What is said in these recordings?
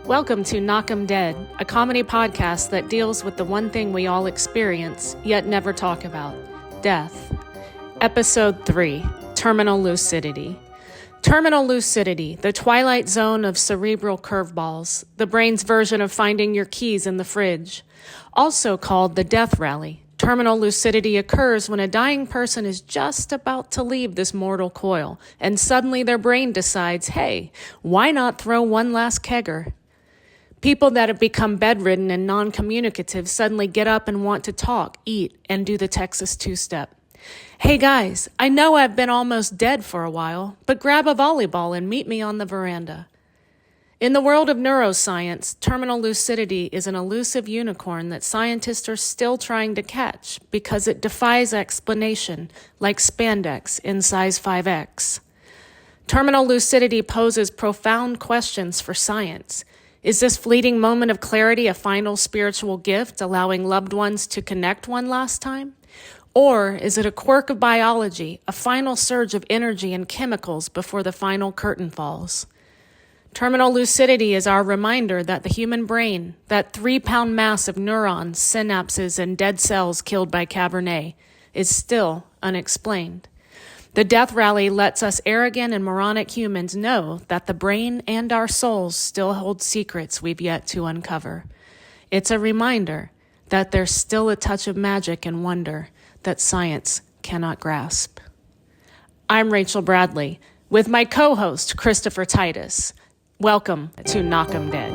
Welcome to Knock 'em Dead, a comedy podcast that deals with the one thing we all experience, yet never talk about, death. Episode 3, Terminal Lucidity. Terminal lucidity, the twilight zone of cerebral curveballs, the brain's version of finding your keys in the fridge. Also called the death rally. Terminal lucidity occurs when a dying person is just about to leave this mortal coil, and suddenly their brain decides, hey, why not throw one last kegger? People that have become bedridden and non-communicative suddenly get up and want to talk, eat, and do the Texas two-step. Hey guys, I know I've been almost dead for a while, but grab a volleyball and meet me on the veranda. In the world of neuroscience, terminal lucidity is an elusive unicorn that scientists are still trying to catch because it defies explanation, like spandex in size 5X. Terminal lucidity poses profound questions for science. Is this fleeting moment of clarity a final spiritual gift, allowing loved ones to connect one last time? Or is it a quirk of biology, a final surge of energy and chemicals before the final curtain falls? Terminal lucidity is our reminder that the human brain, that 3-pound mass of neurons, synapses, and dead cells killed by Cabernet, is still unexplained. The death rally lets us arrogant and moronic humans know that the brain and our souls still hold secrets we've yet to uncover. It's a reminder that there's still a touch of magic and wonder that science cannot grasp. I'm Rachel Bradley, with my co-host, Christopher Titus. Welcome to Knock 'em Dead.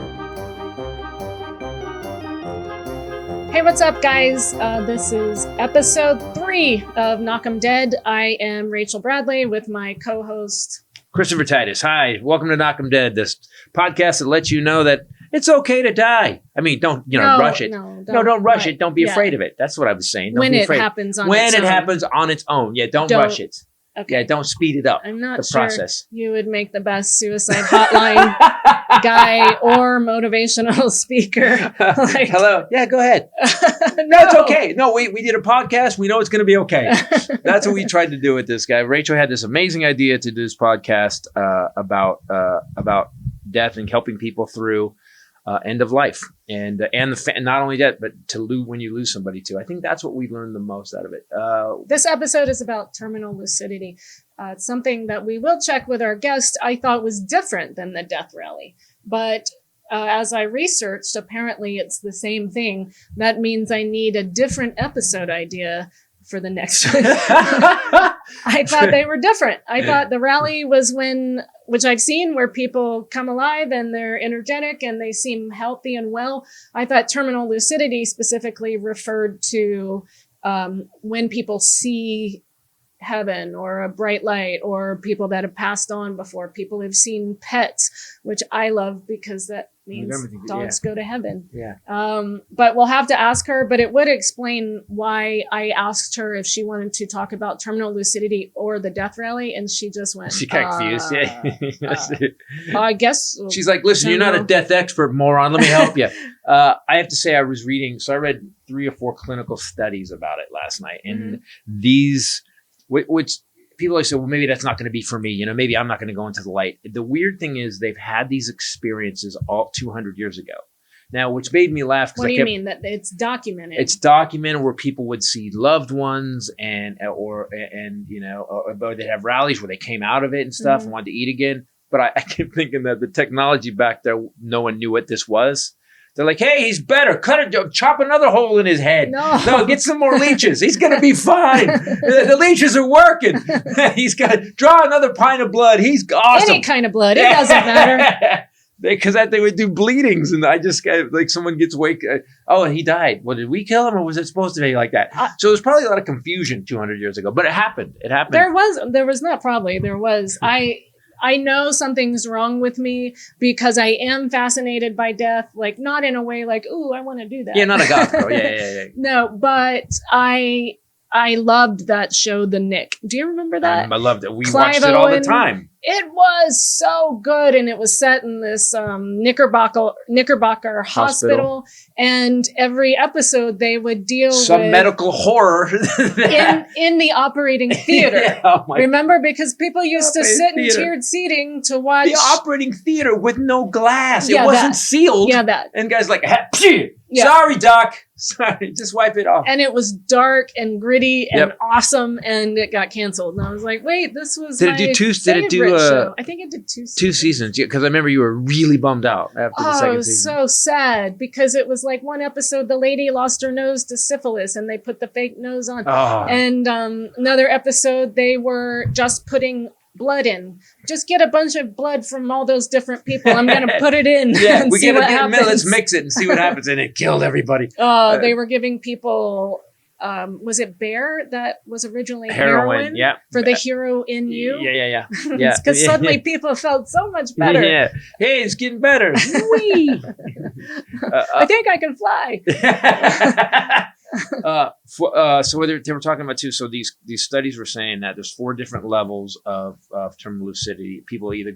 Hey, what's up, guys? This is episode 3 of Knock 'em Dead. I am Rachel Bradley with my co-host, Christopher Titus. Hi, welcome to Knock 'em Dead, this podcast that lets you know that it's okay to die. I mean, don't rush it. Don't rush it. Don't be afraid of it. That's what I was saying. Don't be afraid. Happens on when its it own. happens on its own. Yeah, don't rush it. Okay. Yeah, don't speed it up. I'm not the sure process. You would make the best suicide hotline guy or motivational speaker. Like, hello. Yeah, go ahead. No, it's okay. No, we did a podcast. We know it's going to be okay. That's what we tried to do with this guy. Rachel had this amazing idea to do this podcast about death and helping people through end of life, and not only that, but when you lose somebody too. I think that's what we learned the most out of it. This episode is about terminal lucidity. It's something that we will check with our guest. I thought was different than the death rally, but as I researched, apparently it's the same thing. That means I need a different episode idea for the next one. I thought they were different. I thought the rally was which I've seen where people come alive and they're energetic and they seem healthy and well. I thought terminal lucidity specifically referred to when people see heaven or a bright light, or people that have passed on before, people who've seen pets, which I love because that means dogs go to heaven. Yeah. But we'll have to ask her, but it would explain why I asked her if she wanted to talk about terminal lucidity or the death rally, and she just went, she got confused. Yeah. I guess she's like, listen, you're not a death expert, moron. Let me help you. I have to say I read 3 or 4 clinical studies about it last night, and these, which people always say, well, maybe that's not going to be for me. Maybe I'm not going to go into the light. The weird thing is they've had these experiences all 200 years ago. Now, which made me laugh. What do you mean? That it's documented? It's documented where people would see loved ones or they have rallies where they came out of it and stuff and wanted to eat again. But I keep thinking that the technology back there, no one knew what this was. They're like, hey, he's better. Chop another hole in his head. No, get some more leeches. He's going to be fine. The leeches are working. He's got to draw another pint of blood. He's awesome. Any kind of blood. It doesn't matter. Because they would do bleedings, and I just got like someone gets awake. He died. Well, did we kill him, or was it supposed to be like that? So there's probably a lot of confusion 200 years ago, but it happened. It happened. There was not probably. There was. I know something's wrong with me because I am fascinated by death, like not in a way like, ooh, I want to do that. Yeah, not a goth girl. Yeah. No, but I loved that show, The Nick. Do you remember that? I loved it. We watched it all the time. It was so good, and it was set in this Knickerbocker hospital. And every episode they would deal some with medical horror in the operating theater. Yeah, oh Remember, because people used to sit in theater. tiered seating to watch the operating theater with no glass. Yeah, it wasn't that. sealed. Yeah, that. And guys like, Yeah. sorry, doc. Sorry, just wipe it off. And it was dark and gritty and Yep. awesome, and it got canceled. And I was like, wait, this was Did it my do two? Did it do favorite show. I think it did 2 seasons. 2 seasons? Yeah, because I remember you were really bummed out after the Oh, second it was season. so sad because it was like one episode, the lady lost her nose to syphilis and they put the fake nose on. Oh. And another episode, they were just putting blood in. Just get a bunch of blood from all those different people. I'm going to put it in Yeah, and we see get a what bit of happens. milk. Let's mix it and see what happens. And it killed everybody. They were giving people, was it bear that was originally Heroin, yeah. for the hero in you? Yeah. Because suddenly people felt so much better. Yeah. Hey, it's getting better. Whee! I think I can fly. So they were talking about too. So these studies were saying that there's 4 different levels of terminal lucidity. People either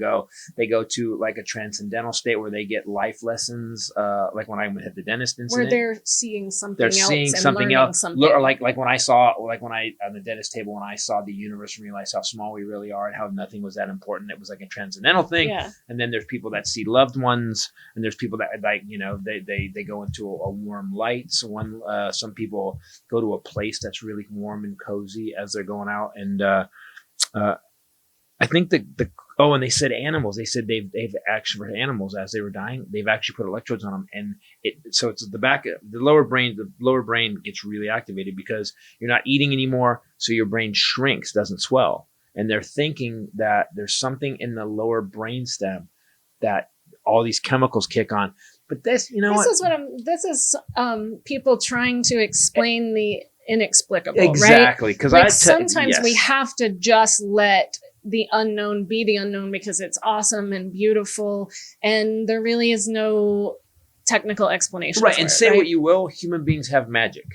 they go to like a transcendental state where they get life lessons, like when I hit the dentist incident, Where they're seeing something they're else seeing and something learning else. something. Or like when I on the dentist table when I saw the universe and realized how small we really are and how nothing was that important. It was like a transcendental thing. Yeah. And then there's people that see loved ones, and there's people that like they go into a warm light. So some people go to a place that's really warm and cozy as they're going out. And I think and they said animals. They said they've actually for animals as they were dying, they've actually put electrodes on them, and so it's the back, the lower brain. The lower brain gets really activated because you're not eating anymore, so your brain shrinks, doesn't swell, and they're thinking that there's something in the lower brainstem that all these chemicals kick on. But this is people trying to explain the inexplicable, exactly, right? because like sometimes we have to just let the unknown be the unknown because it's awesome and beautiful, and there really is no technical explanation. Right, and say what you will, human beings have magic.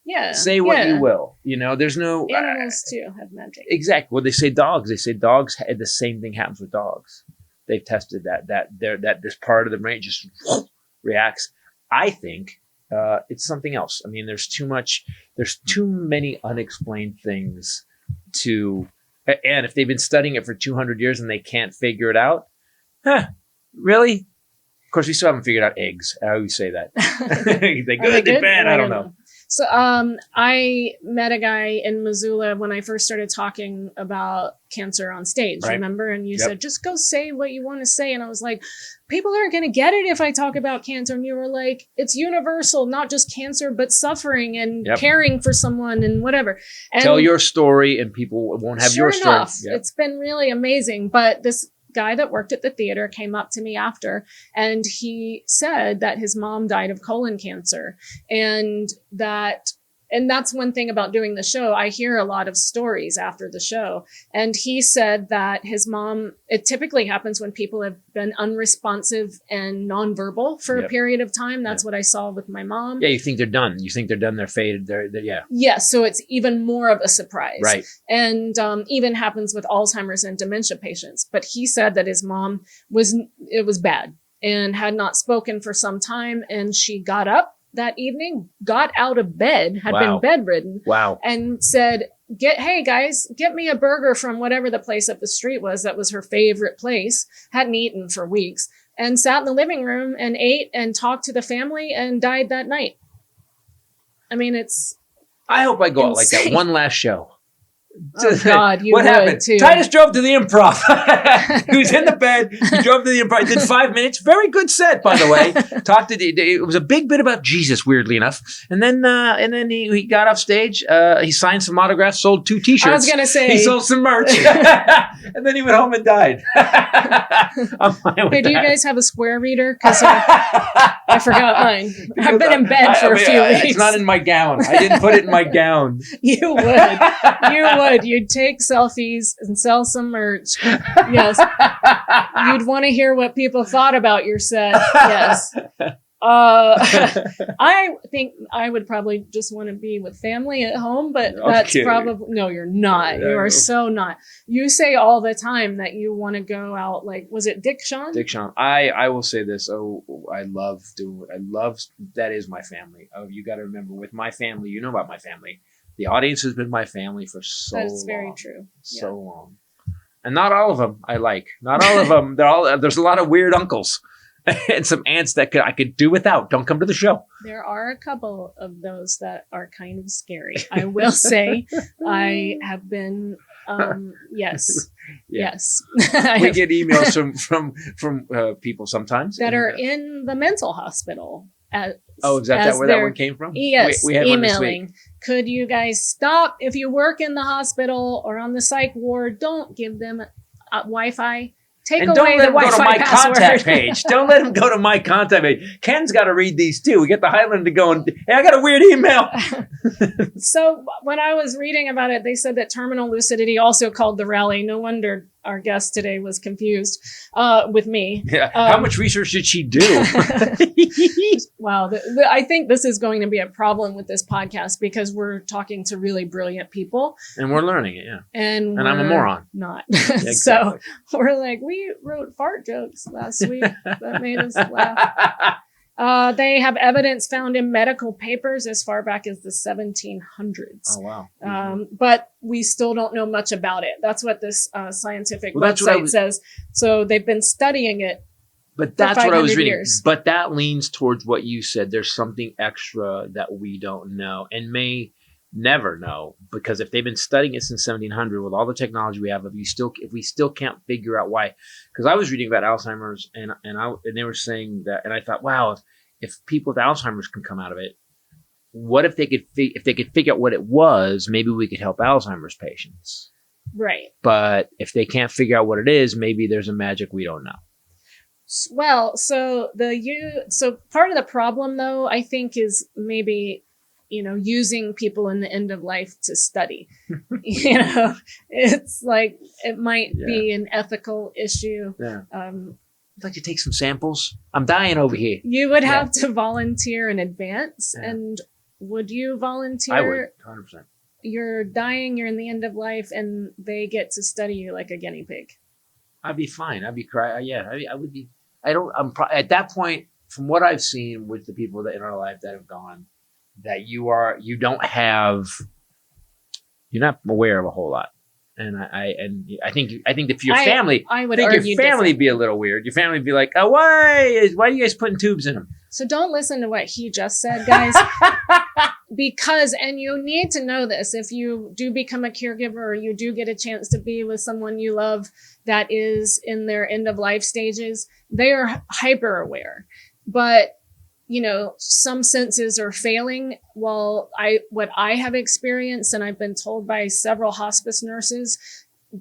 Yeah. Say what you will. There's no animals too have magic. Exactly. Well, they say dogs. The same thing happens with dogs. They've tested that this part of the brain just reacts. I think it's something else. I mean, there's too many unexplained things and if they've been studying it for 200 years and they can't figure it out, really? Of course, we still haven't figured out eggs. I always say that. They good, they bad, I don't know. So I met a guy in Missoula when I first started talking about cancer on stage, right. Remember? And you said, just go say what you want to say. And I was like, people aren't going to get it if I talk about cancer. And you were like, it's universal, not just cancer, but suffering and caring for someone and whatever. And tell your story and people won't have your story. Enough, it's been really amazing. But this guy that worked at the theater came up to me after, and he said that his mom died of colon cancer, and that's one thing about doing the show. I hear a lot of stories after the show. And he said that his mom, it typically happens when people have been unresponsive and nonverbal for a period of time. That's what I saw with my mom. Yeah, you think they're done. They're faded. Yeah. Yeah, so it's even more of a surprise. Right. And even happens with Alzheimer's and dementia patients. But he said that his mom was bad and had not spoken for some time. And she got up that evening, got out of bed, had been bedridden. Wow. And said, hey guys, get me a burger from whatever the place up the street was. That was her favorite place. Hadn't eaten for weeks, and sat in the living room and ate and talked to the family and died that night. I mean, I hope I go out like that one last show. Oh God, you what would happened? too. Titus drove to the Improv. He was in the bed. He drove to the Improv. Did 5 minutes. Very good set, by the way. It was a big bit about Jesus, weirdly enough. And then he got off stage. He signed some autographs, sold 2 T-shirts. I was gonna say he sold some merch, and then he went home and died. I'm fine with Hey, do you that. guys have a square reader? Because I forgot mine. I've been in bed for a few weeks. It's not in my gown. I didn't put it in my gown. You would. You'd take selfies and sell some merch. Yes. You'd want to hear what people thought about your set. Yes. I think I would probably just want to be with family at home, but that's probably, no, you're not. You are so not. You say all the time that you want to go out, like, was it Dick Shawn? Dick Shawn. I will say this. I love that is my family. Oh, you got to remember, with my family, you know about my family. The audience has been my family for so long. That's very true. So long. And not all of them I like. Not all of them. There's a lot of weird uncles. And some aunts that I could do without. Don't come to the show. There are a couple of those that are kind of scary. I will say, I have been, yes, yes. We get emails from people sometimes that are in the mental hospital. Is that where that one came from? Yes, we had emailing. Could you guys stop if you work in the hospital or on the psych ward? Don't give them Wi-Fi. Take and away don't let the them go to my password. Contact page. Don't let them go to my contact page. Ken's got to read these too. We get the Highlander going, hey, I got a weird email. So when I was reading about it, they said that terminal lucidity, also called the rally. No wonder our guest today was confused with me. Yeah. How much research did she do? Wow. I think this is going to be a problem with this podcast because we're talking to really brilliant people. And we're learning it, yeah. And I'm a moron. Not. Yeah, exactly. So we're like, we wrote fart jokes last week that made us laugh. They have evidence found in medical papers as far back as the 1700s. Oh, wow. But we still don't know much about it. That's what this scientific website says. So they've been studying it. But that's what I was reading. Years. But that leans towards what you said. There's something extra that we don't know and may never know, because if they've been studying it since 1700 with all the technology we have, if we still can't figure out why. Because I was reading about Alzheimer's and they were saying that, and I thought, wow, if people with Alzheimer's can come out of it, what if they could figure out what it was? Maybe we could help Alzheimer's patients. Right. But if they can't figure out what it is, maybe there's a magic we don't know. Well, so part of the problem, though, I think, is maybe, using people in the end of life to study. It's like it might be an ethical issue. Yeah. I'd like to take some samples. I'm dying over here. You would have to volunteer in advance. Yeah. And would you volunteer? I would, 100%. You're dying, you're in the end of life, and they get to study you like a guinea pig. I'd be fine. I'd be crying. Yeah, I would be. At that point, from what I've seen with the people that in our life that have gone, that you're not aware of a whole lot. And I think if your family, I would think argue your family would be a little weird. Your family would be like, oh, why are you guys putting tubes in them? So don't listen to what he just said, guys. Because, and you need to know this, if you do become a caregiver or you do get a chance to be with someone you love that is in their end of life stages, they are hyper aware. But, some senses are failing. What I have experienced, and I've been told by several hospice nurses,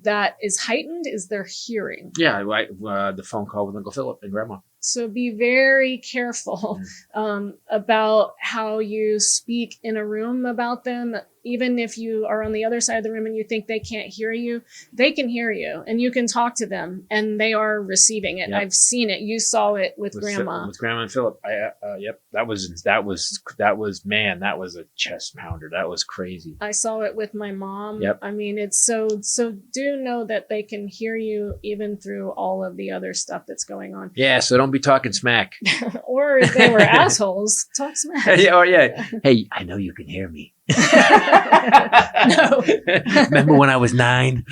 that is heightened is their hearing. Yeah, the phone call with Uncle Philip and Grandma. So be very careful about how you speak in a room about them. Even if you are on the other side of the room and you think they can't hear you, they can hear you and you can talk to them and they are receiving it. Yep. I've seen it. You saw it with Grandma. With Grandma and Philip. Yep. That was man, that was a chest pounder. That was crazy. I saw it with my mom. Yep. I mean, it's so do know that they can hear you even through all of the other stuff that's going on. Yeah. So don't be talking smack. Or if they were assholes, talk smack. Yeah. Hey, I know you can hear me. No. Remember when I was 9?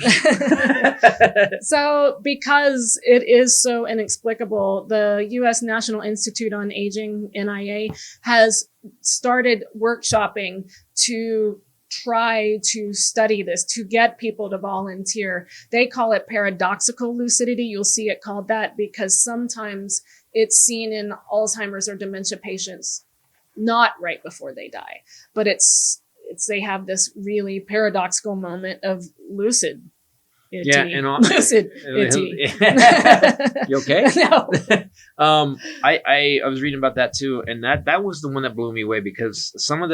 So because it is so inexplicable, the U.S. National Institute on Aging, NIA, has started workshopping to try to study this, to get people to volunteer. They call it paradoxical lucidity. You'll see it called that because sometimes it's seen in Alzheimer's or dementia patients, not right before they die, but they have this really paradoxical moment of lucid. Yeah, and lucid. You okay? No. I was reading about that too, and that was the one that blew me away because some of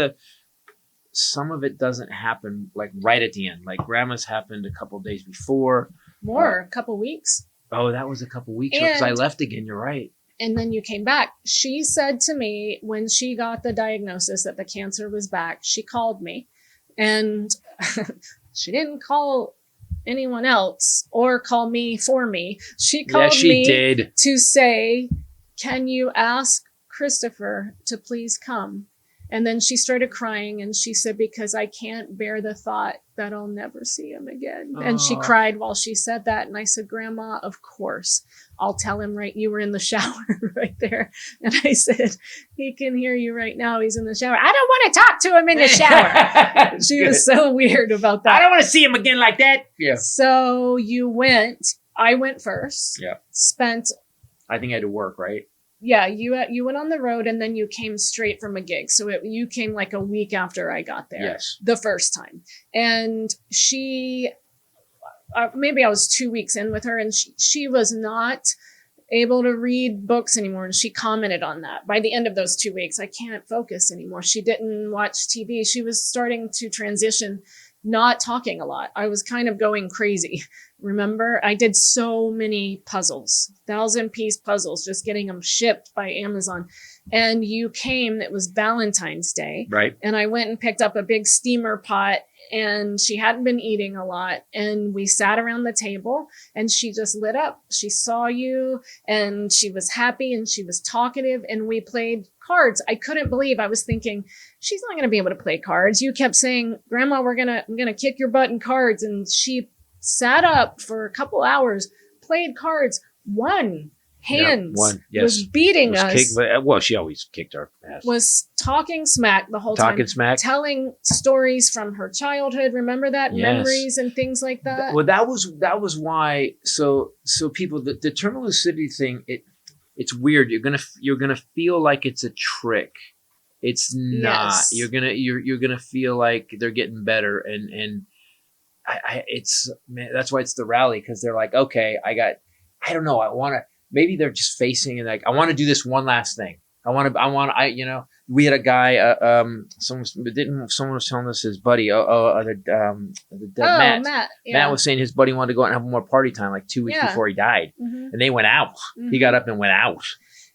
it doesn't happen like right at the end. Like Grandma's happened a couple of days before. A couple weeks. Oh, that was a couple of weeks because I left again. You're right. and then you came back. She said to me when she got the diagnosis that the cancer was back, she called me, and she didn't call anyone else or call me for me. She called me did. to say, can you ask Christopher to please come? And then she started crying, and she said, because I can't bear the thought that I'll never see him again. And she cried while she said that. And I said, Grandma, of course, I'll tell him you were in the shower right there. And I said, he can hear you right now. He's in the shower. I don't want to talk to him in the shower. She was so weird about that. I don't want to see him again like that. Yeah. So I went first. Yeah. I think I had to work, right? Yeah, you went on the road, and then you came straight from a gig. So you came like a week after I got there. Yes. The first time. And she, maybe I was 2 weeks in with her, and she was not able to read books anymore. And she commented on that. By the end of those 2 weeks, I can't focus anymore. She didn't watch TV. She was starting to transition, not talking a lot. I was kind of going crazy. Remember, I did so many puzzles, 1,000-piece puzzles, just getting them shipped by Amazon. And you came, it was Valentine's Day. Right. And I went and picked up a big steamer pot, and she hadn't been eating a lot. And we sat around the table, and she just lit up. She saw you, and she was happy, and she was talkative, and we played cards. I couldn't believe, I was thinking, she's not going to be able to play cards. You kept saying, Grandma, I'm going to kick your butt in cards. And she sat up for a couple hours, played cards, won hands, was beating us. Well, she always kicked our ass. Was talking smack the whole time. Talking smack. Telling stories from her childhood. Remember that? Yes. Memories and things like that. Well, that was why. So people, the terminal lucidity thing, it's weird. You're gonna feel like it's a trick. It's not. Yes. You're gonna feel like they're getting better, and that's why it's the rally, because they're like, okay, I don't know, maybe they're just facing and like, I want to do this one last thing. We had a guy, someone was telling us his buddy, Matt. Matt, yeah. Matt was saying his buddy wanted to go out and have more party time like 2 weeks before he died. Mm-hmm. And they went out. Mm-hmm. He got up and went out.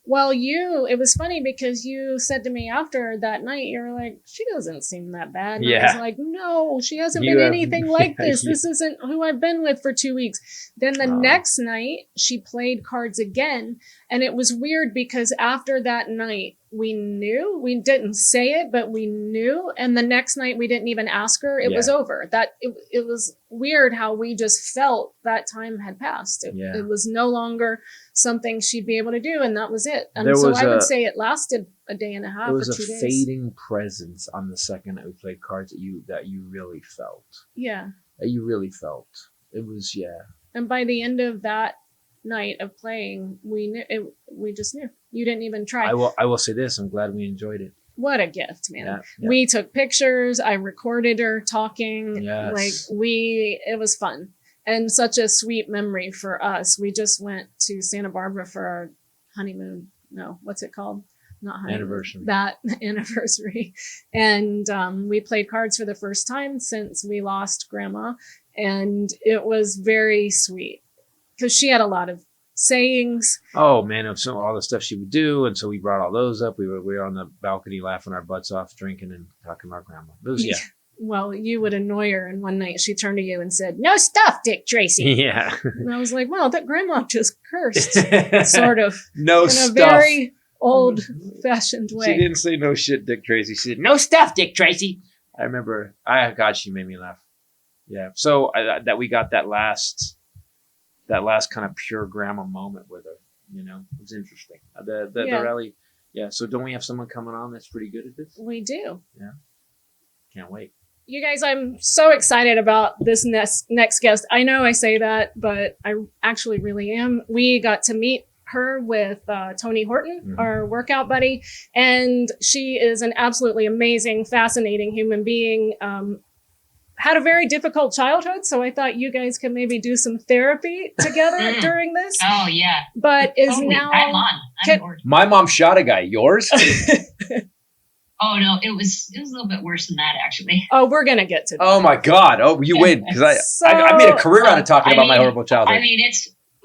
Well, it was funny because you said to me after that night, you were like, she doesn't seem that bad. And I was like, no, she hasn't been anything like this. This isn't who I've been with for 2 weeks. Then the next night, she played cards again. And it was weird because after that night, we knew. We didn't say it, but we knew. And the next night, we didn't even ask her. It was over. It was weird how we just felt that time had passed. It was no longer something she'd be able to do, and that was it. And so I would say it lasted a day and a half or 2 days. There was a fading presence on the second that we played cards that you really felt. Yeah. That you really felt. It was, And by the end of that night of playing, we knew. We just knew. You didn't even try. I will say this. I'm glad we enjoyed it. What a gift, man. Yeah. We took pictures. I recorded her talking. Yes. It was fun. And such a sweet memory for us. We just went to Santa Barbara for our honeymoon. No, what's it called? Not honeymoon. Anniversary. That anniversary. And we played cards for the first time since we lost Grandma. And it was very sweet because she had a lot of sayings. Oh man, of all the stuff she would do. And so we brought all those up. We were on the balcony laughing our butts off, drinking and talking about Grandma. It was, Well, you would annoy her, and one night she turned to you and said, "No stuff, Dick Tracy." Yeah. And I was like, "Well, that Grandma just cursed," sort of. No in stuff. In a very old-fashioned way. She didn't say "no shit, Dick Tracy." She said, "No stuff, Dick Tracy." I remember. God, she made me laugh. Yeah. So that we got that last kind of pure Grandma moment with her. It was interesting. The rally. Yeah. So don't we have someone coming on that's pretty good at this? We do. Yeah. Can't wait. You guys, I'm so excited about this next guest. I know I say that, but I actually really am. We got to meet her with Tony Horton, our workout buddy, and she is an absolutely amazing, fascinating human being. Had a very difficult childhood, so I thought you guys could maybe do some therapy together during this. Oh, yeah. But is now... I'm on. My mom shot a guy. Yours? Oh, no, it was a little bit worse than that, actually. Oh, we're going to get to that. Oh, my God. Oh, you win. Because I made a career out of talking about my horrible childhood. I mean,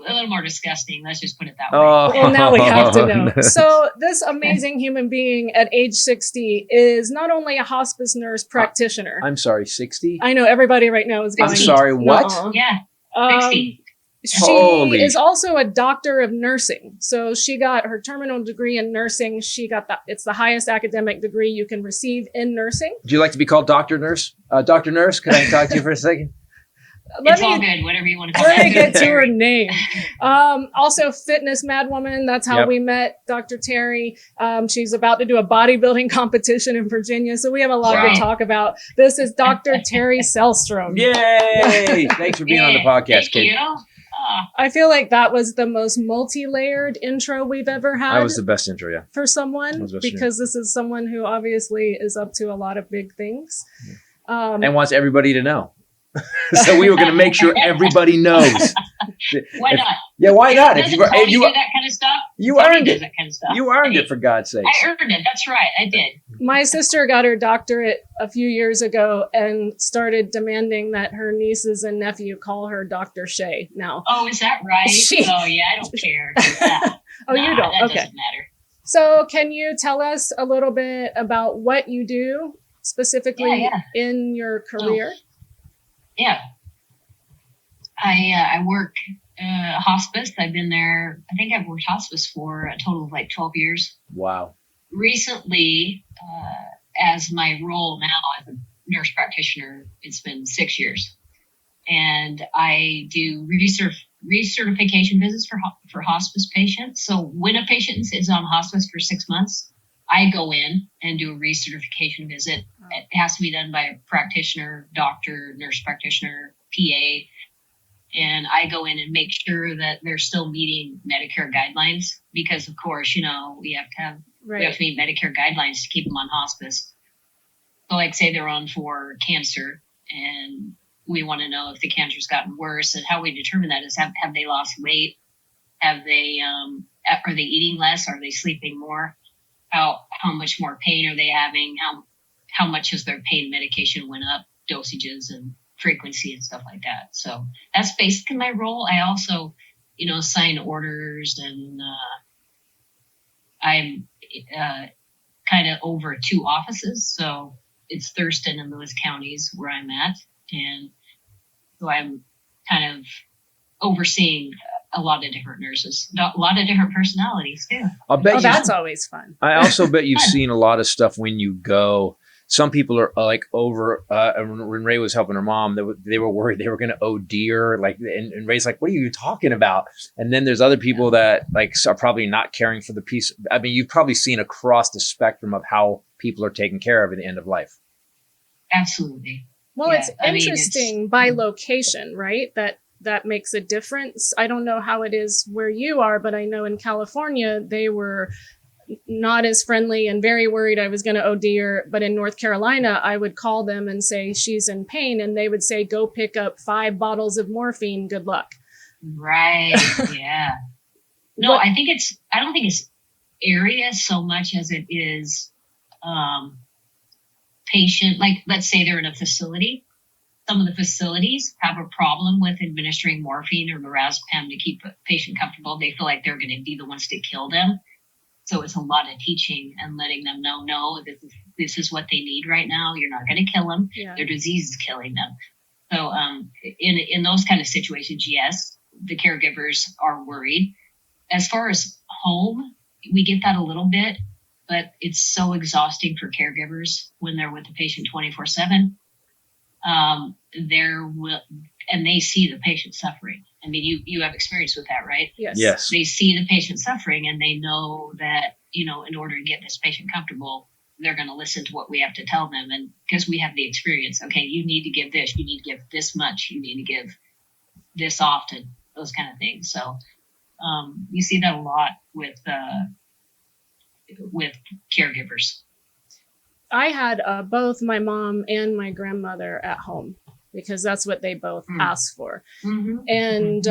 a little more disgusting. Let's just put it that way. Oh, Well, now we have to know. no. So this amazing human being at age 60 is not only a hospice nurse practitioner. I'm sorry, 60? I know everybody right now is going. I'm sorry, what? "Nuh-uh." Yeah, 60. She Holy- is also a doctor of nursing. So she got her terminal degree in nursing. It's the highest academic degree you can receive in nursing. Would you like to be called Dr. Nurse? Dr. Nurse, can I talk to you for a second? It's all good, whatever you want to call Let me it. get to her name. Also, fitness madwoman. That's how Yep. we met Dr. Teri. She's about to do a bodybuilding competition in Virginia. So we have a lot Wow. to talk about. This is Dr. Teri Selstrom. Yay! Thanks for being on the podcast, Thank you. Kate. I feel like that was the most multi-layered intro we've ever had. That was the best intro, yeah. for someone, That was best because this is someone who obviously is up to a lot of big things. And wants everybody to know. So we were going to make sure everybody knows. Why not? Yeah, why not? Doesn't Tony do that kind of stuff? you Tony earned does it. that kind of stuff. You earned it, for God's sake. I earned it. That's right. I did. My sister got her doctorate a few years ago and started demanding that her nieces and nephew call her Dr. Shay now. Oh, is that right? She- Oh, yeah. I don't care. Yeah. Oh, you don't? That Okay. doesn't matter. So can you tell us a little bit about what you do specifically Yeah. in your career? Yeah. I work hospice. I've been there. I think I've worked hospice for a total of like 12 years. Wow. Recently, as my role now as a nurse practitioner, it's been 6 years. And I do recertification visits for hospice patients. So when a patient is on hospice for 6 months, I go in and do a recertification visit. It has to be done by a practitioner, doctor, nurse practitioner, PA. And I go in and make sure that they're still meeting Medicare guidelines because, of course, we have to meet Medicare guidelines to keep them on hospice. So, like, say they're on for cancer, and we want to know if the cancer's gotten worse, and how we determine that is have they lost weight? Are they eating less? Are they sleeping more? How much more pain are they having? How much has their pain medication went up? Dosages and frequency and stuff like that. So that's basically my role. I also, sign orders, and I'm kind of over 2 offices. So it's Thurston and Lewis counties where I'm at. And so I'm kind of overseeing a lot of different nurses, a lot of different personalities too. I'll bet That's always fun. I also bet you've seen a lot of stuff when you go. Some people are like over. When Ray was helping her mom, they were worried they were going to OD her. And Ray's like, "What are you talking about?" And then there's other people that are probably not caring for the piece. I mean, you've probably seen across the spectrum of how people are taken care of at the end of life. Absolutely. Well, Yeah, it's interesting by location, right? That makes a difference. I don't know how it is where you are, but I know in California, they were not as friendly and very worried I was going to OD her. But in North Carolina, I would call them and say, she's in pain. And they would say, go pick up 5 bottles of morphine. Good luck. Right. Yeah. No, I don't think it's area so much as it is patient. Like, let's say they're in a facility. Some of the facilities have a problem with administering morphine or lorazepam to keep a patient comfortable. They feel like they're going to be the ones to kill them. So it's a lot of teaching and letting them know, no, this is what they need right now. You're not going to kill them. Yeah. Their disease is killing them. So in those kind of situations, yes, the caregivers are worried. As far as home, we get that a little bit, but it's so exhausting for caregivers when they're with the patient 24/7. And they see the patient suffering. I mean, you have experience with that, right? Yes. They see the patient suffering, and they know that, in order to get this patient comfortable, they're going to listen to what we have to tell them. And because we have the experience, okay, you need to give this, you need to give this much, you need to give this often, those kind of things. So you see that a lot with caregivers. I had both my mom and my grandmother at home because that's what they both asked for. Mm-hmm. And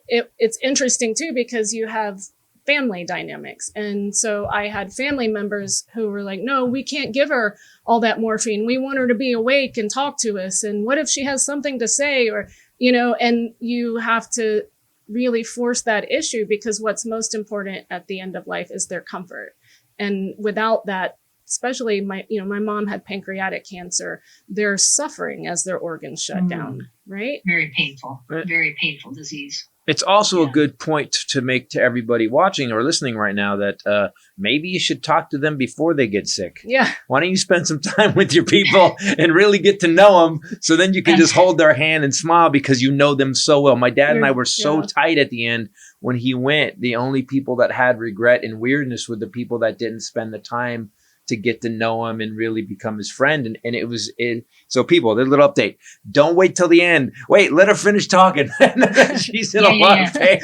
it's interesting too, because you have family dynamics. And so I had family members who were like, no, we can't give her all that morphine. We want her to be awake and talk to us. And what if she has something to say? Or and you have to really force that issue, because what's most important at the end of life is their comfort. And without that, especially my mom had pancreatic cancer, they're suffering as their organs shut down, right? Very painful disease. It's also a good point to make to everybody watching or listening right now that maybe you should talk to them before they get sick. Yeah. Why don't you spend some time with your people and really get to know them, so then you can just hold their hand and smile because you know them so well. My dad and I were so tight at the end when he went. The only people that had regret and weirdness were the people that didn't spend the time to get to know him and really become his friend. And it was so people, there's a little update. Don't wait till the end. Wait, let her finish talking. She's in a lot of pain.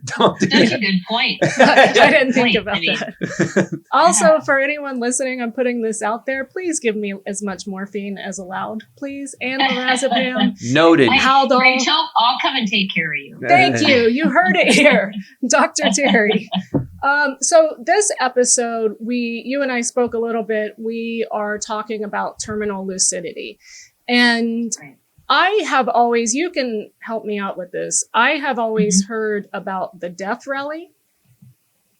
Don't do That's that. a good point. I didn't think about that. Also, for anyone listening, I'm putting this out there. Please give me as much morphine as allowed, please. And lorazepam. Noted. Haldol. Rachel, I'll come and take care of you. Thank you. You heard it here. Dr. Teri. So this episode, you and I spoke a little bit. We are talking about terminal lucidity. And I have always, you can help me out with this. I have always heard about the death rally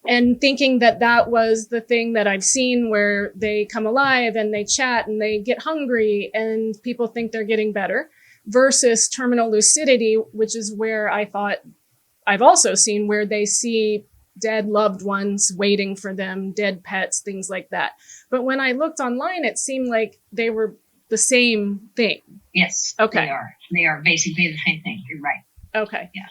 and thinking that was the thing that I've seen where they come alive and they chat and they get hungry and people think they're getting better, versus terminal lucidity, which is where I thought I've also seen where they see dead loved ones waiting for them, dead pets, things like that. But when I looked online, it seemed like they were the same thing. Yes. Okay. They are basically the same thing. You're right. Okay. Yeah.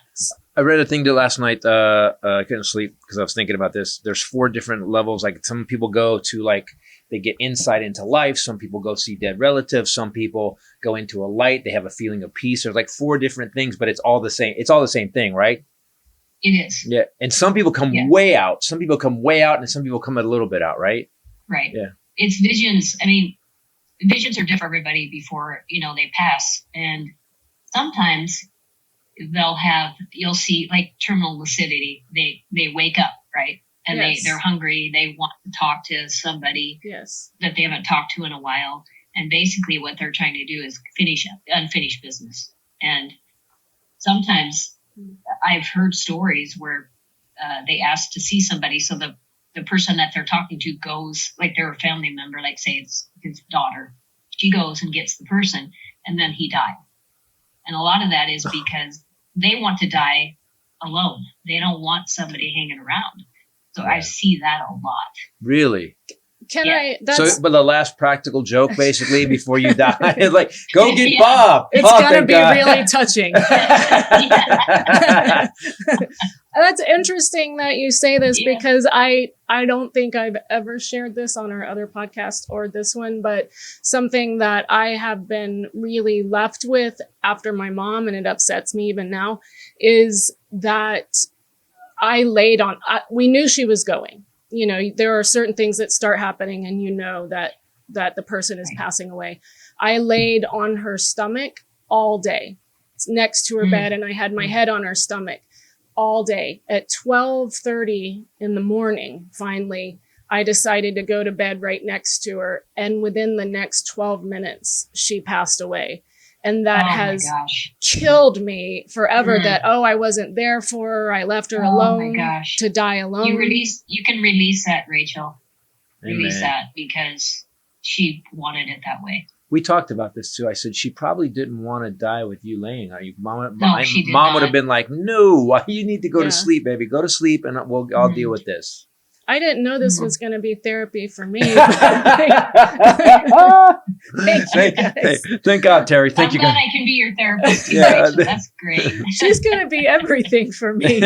I read a thing last night. I couldn't sleep because I was thinking about this. There's 4 different levels. Like some people go to they get insight into life. Some people go see dead relatives. Some people go into a light. They have a feeling of peace. There's 4 different things, but it's all the same. It's all the same thing, right? It is. Yeah. And some people come way out. Some people come way out, and some people come a little bit out, right? Right. Yeah. It's visions. I mean, visions are different for everybody before, they pass. And sometimes you'll see like terminal lucidity. They wake up, right? And they're hungry. They want to talk to somebody that they haven't talked to in a while. And basically what they're trying to do is finish unfinished business. And sometimes I've heard stories where they ask to see somebody. So the person that they're talking to goes, like they're a family member, like say it's his daughter. She goes and gets the person, and then he died. And a lot of that is because they want to die alone. They don't want somebody hanging around. So I see that a lot. Really? But the last practical joke, basically, before you die, is like, go get Bob. It's going to be really touching. That's interesting that you say this because I don't think I've ever shared this on our other podcast or this one, but something that I have been really left with after my mom, and it upsets me even now, is that we knew she was going. There are certain things that start happening and that the person is passing away. I laid on her stomach all day next to her bed, and I had my head on her stomach all day. At 12:30 in the morning, finally, I decided to go to bed right next to her. And within the next 12 minutes, she passed away. And that has killed me forever that, I wasn't there for her. I left her alone to die alone. You can release that, Rachel. Amen. Release that because she wanted it that way. We talked about this too. I said she probably didn't want to die with you laying. Mom would have been like, "No, you need to go to sleep, baby. Go to sleep, and I'll deal with this." I didn't know this was going to be therapy for me. Thank God, Teri. Thank you. I'm glad I can be your therapist too, Rachel. That's great. She's going to be everything for me.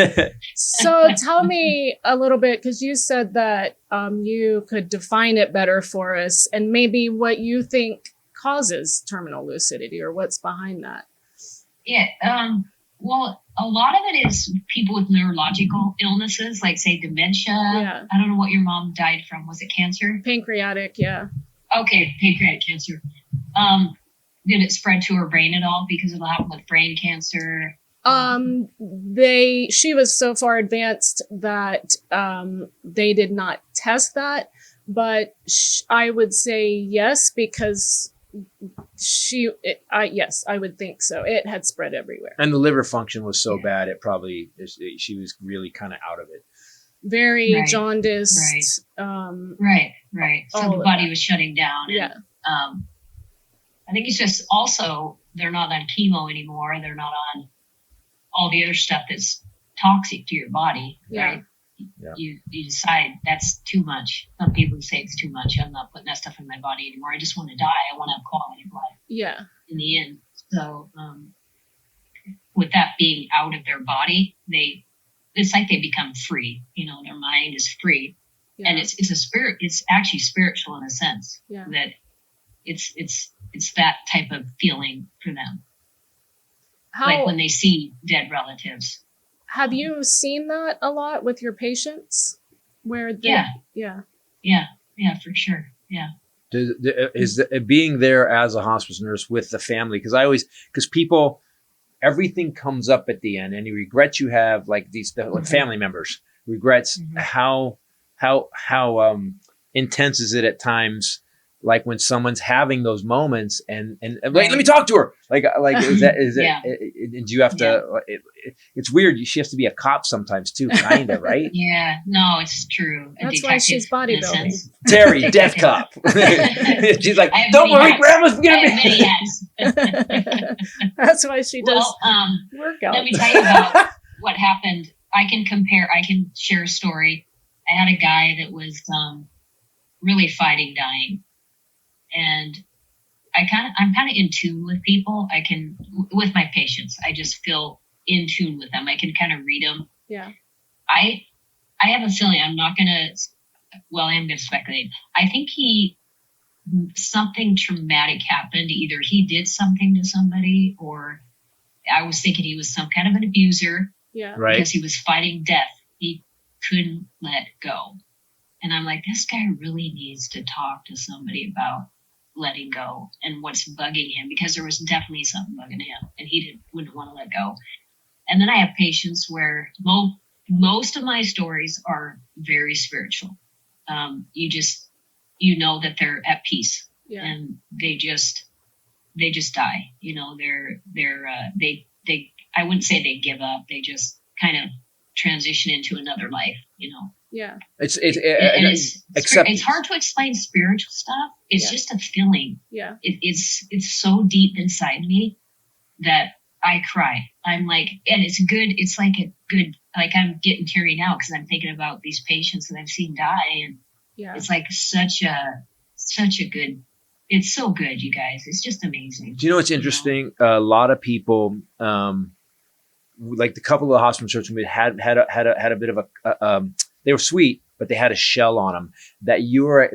So tell me a little bit, because you said that you could define it better for us, and maybe what you think causes terminal lucidity or what's behind that. Yeah. Well, a lot of it is people with neurological illnesses, like say dementia. Yeah. I don't know what your mom died from. Was it cancer? Pancreatic, yeah. Okay, pancreatic cancer. Did it spread to her brain at all? Because it'll happen with brain cancer. She was so far advanced that they did not test that, but I would say yes, because Yes, I would think so. It had spread everywhere. And the liver function was so bad, she was really kind of out of it. Very jaundiced. Right. So the body was shutting down. And, I think it's just also they're not on chemo anymore. They're not on all the other stuff that's toxic to your body, right? Yeah. You decide that's too much. Some people say it's too much. I'm not putting that stuff in my body anymore. I just want to die. I want to have quality of life. Yeah. In the end. So with that being out of their body, it's like they become free. You know, their mind is free. Yeah. And it's a spirit. It's actually spiritual in a sense that it's that type of feeling for them. Like when they see dead relatives. Have you seen that a lot with your patients? Where yeah, for sure. Yeah. Is being there as a hospice nurse with the family, because people, everything comes up at the end. Any regrets you have, like like family members, regrets, how intense is it at times? Like when someone's having those moments and wait, let me talk to her. Like is it? Do you have to? It's weird. She has to be a cop sometimes too, kind of, right? Yeah. No, it's true. That's why she's bodybuilding. Teri, death cop. She's like, don't worry, Grandma's gonna be. That's why she does workout. Let me tell you about what happened. I can share a story. I had a guy that was really fighting dying. And I'm kind of in tune with people. With my patients, I just feel in tune with them. I can kind of read them. Yeah. I have a feeling I am going to speculate. I think something traumatic happened. Either he did something to somebody, or I was thinking he was some kind of an abuser. Yeah. Right. Because he was fighting death. He couldn't let go. And I'm like, this guy really needs to talk to somebody about letting go and what's bugging him, because there was definitely something bugging him and he wouldn't want to let go. And then I have patients where most of my stories are very spiritual. You know that they're at peace and they just die. You know, they I wouldn't say they give up. They just kind of transition into another life, you know. Yeah. It's hard to explain spiritual stuff. It's just a feeling. Yeah. It's so deep inside me that I cry. I'm like, and it's good. It's like I'm getting teary now because I'm thinking about these patients that I've seen die, and it's like such a good. It's so good, you guys. It's just amazing. Do you know what's interesting? A lot of people, like the couple of hospice nurses we had a bit of a. They were sweet, but they had a shell on them. That you're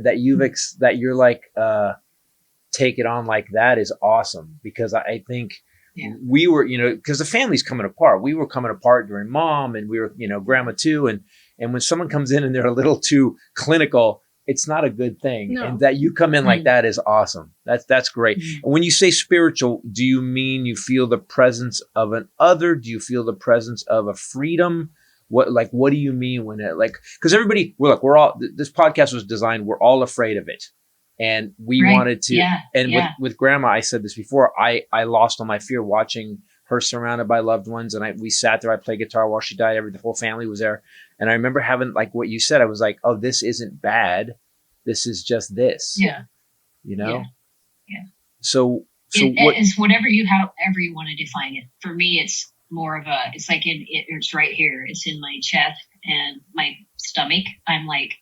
like take it on like that is awesome, because I think we were, because the family's coming apart. We were coming apart during mom, and we were, grandma too. And when someone comes in and they're a little too clinical, it's not a good thing. No. And that you come in like that is awesome. That's great. And when you say spiritual, do you mean you feel the presence of an other? Do you feel the presence of a freedom? What do you mean when because everybody, we're all, this podcast was designed, we're all afraid of it. And we wanted to, with grandma, I said this before, I lost all my fear watching her surrounded by loved ones. And we sat there, I played guitar while she died. The whole family was there. And I remember having, like what you said, I was like, oh, this isn't bad. This is just this. Yeah. Yeah. So it's whatever however you want to define it. For me, it's more of it's like it's right here. It's in my chest and my stomach. I'm like,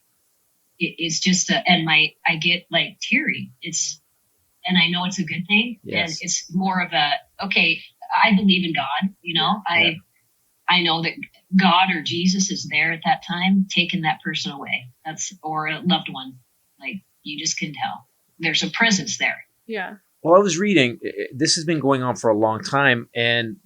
it's just I get like teary. And I know it's a good thing. Yes. And it's more of okay, I believe in God, I know that God or Jesus is there at that time, taking that person away. Or a loved one. Like, you just can tell there's a presence there. Yeah. Well, I was reading, this has been going on for a long time, and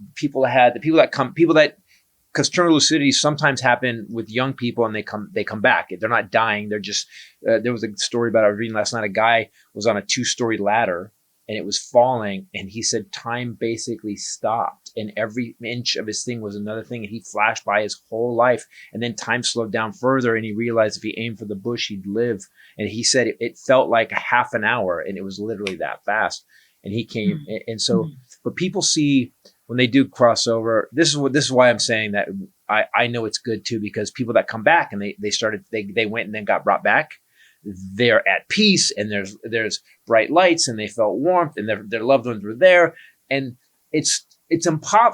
because terminal lucidity sometimes happen with young people, and they come back. They're not dying. They're just, there was a story about, I was reading last night, a guy was on a 2-story ladder, and it was falling. And he said time basically stopped, and every inch of his thing was another thing. And he flashed by his whole life, and then time slowed down further. And he realized if he aimed for the bush, he'd live. And he said it felt like a half an hour, and it was literally that fast. And he came. And so, but people see when they do crossover, this is why I'm saying that I know it's good too, because people that come back and they went and then got brought back, they're at peace, and there's bright lights, and they felt warmth, and their loved ones were there. And it's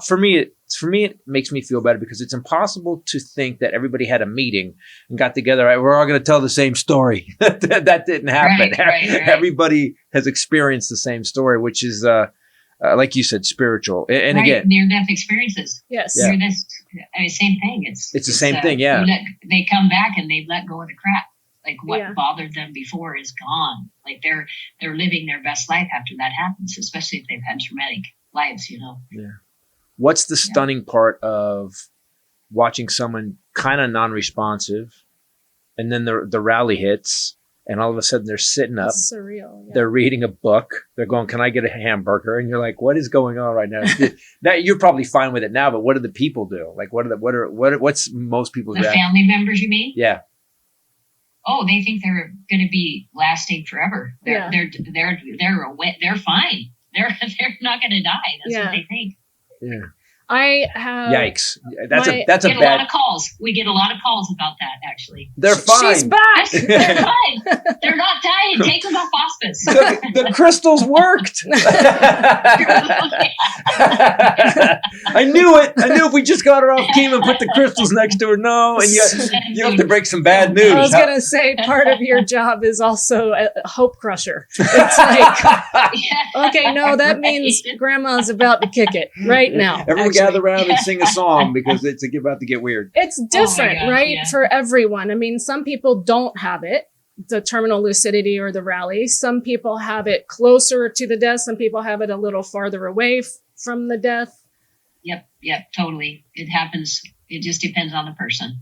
for me, it makes me feel better, because it's impossible to think that everybody had a meeting and got together. Right, we're all going to tell the same story. That didn't happen. Right. Everybody has experienced the same story, which is, like you said, spiritual. And again, near-death experiences. Yes. Yeah. Near-death, same thing. It's the same thing. Yeah. They come back and they've let go of the crap. Like what Yeah. bothered them before is gone. Like they're living their best life after that happens, especially if they've had traumatic lives, Yeah. What's the stunning part of watching someone kind of non-responsive, and then the rally hits, and all of a sudden they're sitting up, It's surreal. Yeah. they're reading a book, they're going, "Can I get a hamburger?" And you're like, "What is going on right now?" That you're probably fine with it now, but what do the people do? Like, what's most people's The reaction? family members, you mean? Yeah. Oh, they think they're going to be lasting forever. They're fine. They're not going to die. That's what they think. Yeah. I have. Yikes. That's We a get a lot bad. of calls. We get a lot of calls about that, actually. They're fine. She's back. They're fine. They're not dying. Take them off hospice. The crystals worked. I knew it. I knew if we just got her off chemo and put the crystals next to her. No, and you have to break some bad news. I was going to say part of your job is also a hope crusher. It's like, okay, no, that means grandma's about to kick it right now. Everyone actually. gather around and sing a song, because it's about to get weird. It's different, gosh, right? yeah. For everyone. I mean, some people don't have it, the terminal lucidity or the rally. Some people have it closer to the death. Some people have it a little farther away from the death. Yep, totally. It happens. It just depends on the person.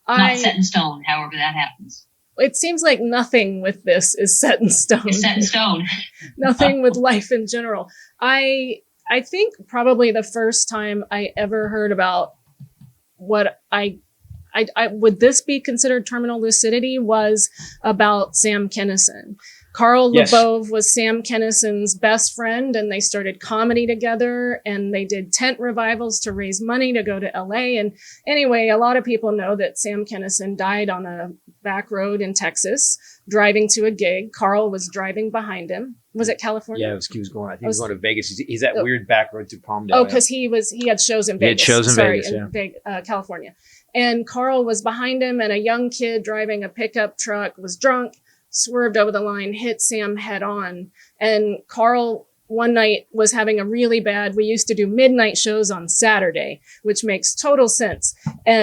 Not set in stone, however that happens. It seems like nothing with this is set in stone. It's set in stone. Nothing with life in general. I think probably the first time I ever heard about what I would this be considered terminal lucidity was about Sam Kinison. Carl Yes. LeBove was Sam Kinison's best friend, and they started comedy together, and they did tent revivals to raise money to go to LA. And anyway, a lot of people know that Sam Kinison died on a back road in Texas, driving to a gig. Carl was driving behind him. Was it California? Yeah, he was going. I think he was going to Vegas. He's that weird back road to Palmdale. Oh, because he had shows in Vegas. He had shows in Vegas, California. And Carl was behind him, and a young kid driving a pickup truck was drunk, swerved over the line, hit Sam head on. And Carl one night was having a really bad, we used to do midnight shows on Saturday, which makes total sense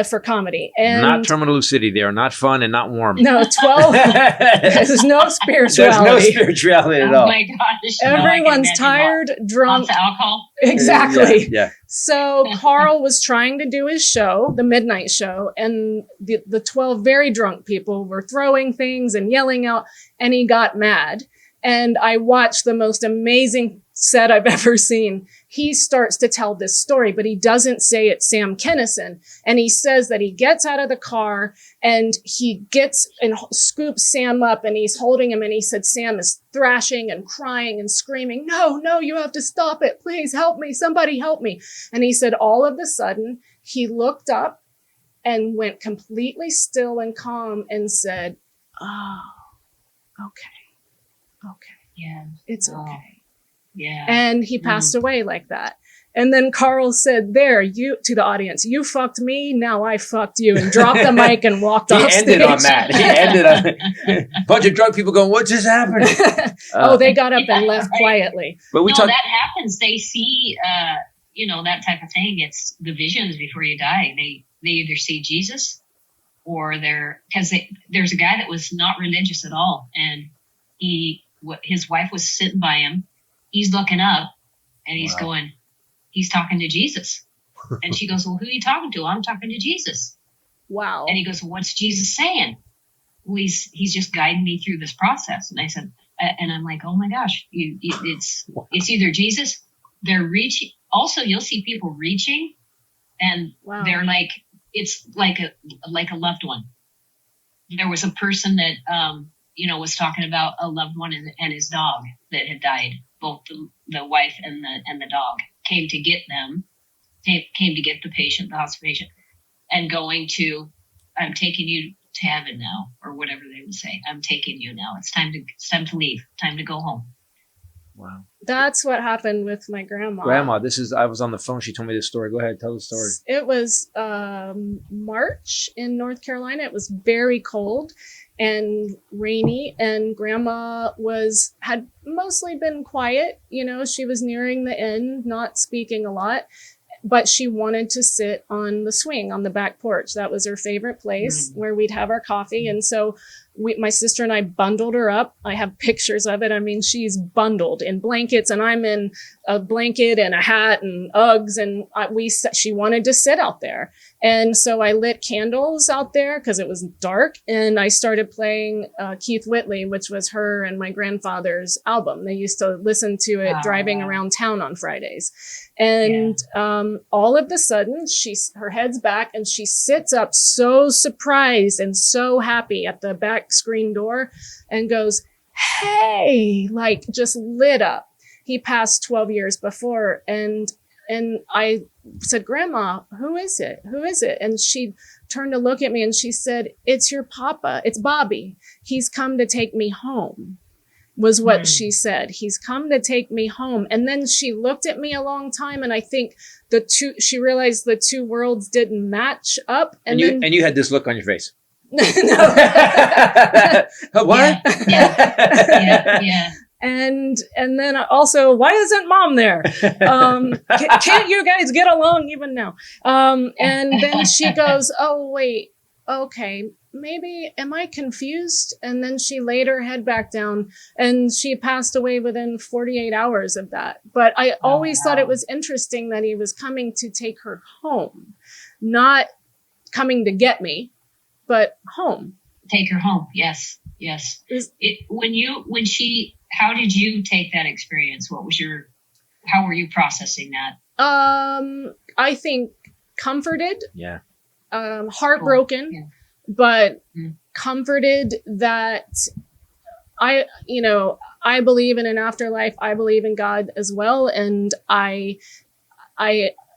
for comedy. And not terminal lucidity. They are not fun and not warm. no, 12, there's no spirituality. There's no spirituality at all. Oh my gosh. Everyone's tired, drunk. Lots of alcohol. Exactly. Yeah. So Carl was trying to do his show, the midnight show, and the 12 very drunk people were throwing things and yelling out, and he got mad. And I watched the most amazing set I've ever seen. He starts to tell this story, but he doesn't say it's Sam Kinison. And he says that he gets out of the car and he gets and scoops Sam up, and he's holding him. And he said, Sam is thrashing and crying and screaming, no, you have to stop it. Please help me. Somebody help me. And he said, all of a sudden, he looked up and went completely still and calm and said, oh, okay. Okay. Yeah. It's Oh. okay. Yeah. And he passed away like that. And then Carl said, there, you, to the audience, you fucked me, now I fucked you, and dropped the mic and walked off stage. He ended on that. He ended on a bunch of drunk people going, what just happened? They got up and left quietly. But we talked. That happens. They see, that type of thing. It's the visions before you die. They either see Jesus or because there's a guy that was not religious at all. And his wife was sitting by him. He's looking up and he's going, he's talking to Jesus. And she goes, well, who are you talking to? I'm talking to Jesus. Wow. And he goes, well, what's Jesus saying? Well, he's just guiding me through this process. And I said, And I'm like, oh my gosh, it's either Jesus, they're reaching. Also, you'll see people reaching, and they're like, it's like a loved one. There was a person that, was talking about a loved one and his dog that had died. Both the wife and the dog came to get them, came to get the patient, the hospice patient, and going to, I'm taking you to heaven now, or whatever they would say. I'm taking you now. It's time to leave. Time to go home. Wow. That's what happened with my grandma. I was on the phone. She told me this story. Go ahead. Tell the story. It was March in North Carolina. It was very cold and rainy, and grandma had mostly been quiet. She was nearing the end, not speaking a lot, but she wanted to sit on the swing on the back porch. That was her favorite place where we'd have our coffee. And so my sister and I bundled her up. I have pictures of it. I mean, she's bundled in blankets, and I'm in a blanket and a hat and Uggs. And she wanted to sit out there. And so I lit candles out there because it was dark. And I started playing Keith Whitley, which was her and my grandfather's album. They used to listen to it driving around town on Fridays. And all of a sudden, her head's back, and she sits up so surprised and so happy at the back screen door and goes, "Hey," like just lit up. He passed 12 years before. And I said, "Grandma, who is it? Who is it?" And she turned to look at me and she said, "It's your papa. It's Bobby. He's come to take me home." Was what she said. "He's come to take me home." And then she looked at me a long time, and I think she realized the two worlds didn't match up. And you had this look on your face. No. What? Yeah. And then also, why isn't mom there? Can't you guys get along even now? And then she goes, "Oh, wait, okay, maybe, am I confused?" And then she laid her head back down, and she passed away within 48 hours of that. But I always thought it was interesting that he was coming to take her home, not coming to get me, but home. Take her home. Yes. How did you take that experience? How were you processing that? I think comforted. Yeah. Heartbroken. Cool. Yeah. But comforted that I believe in an afterlife. I believe in God as well. And I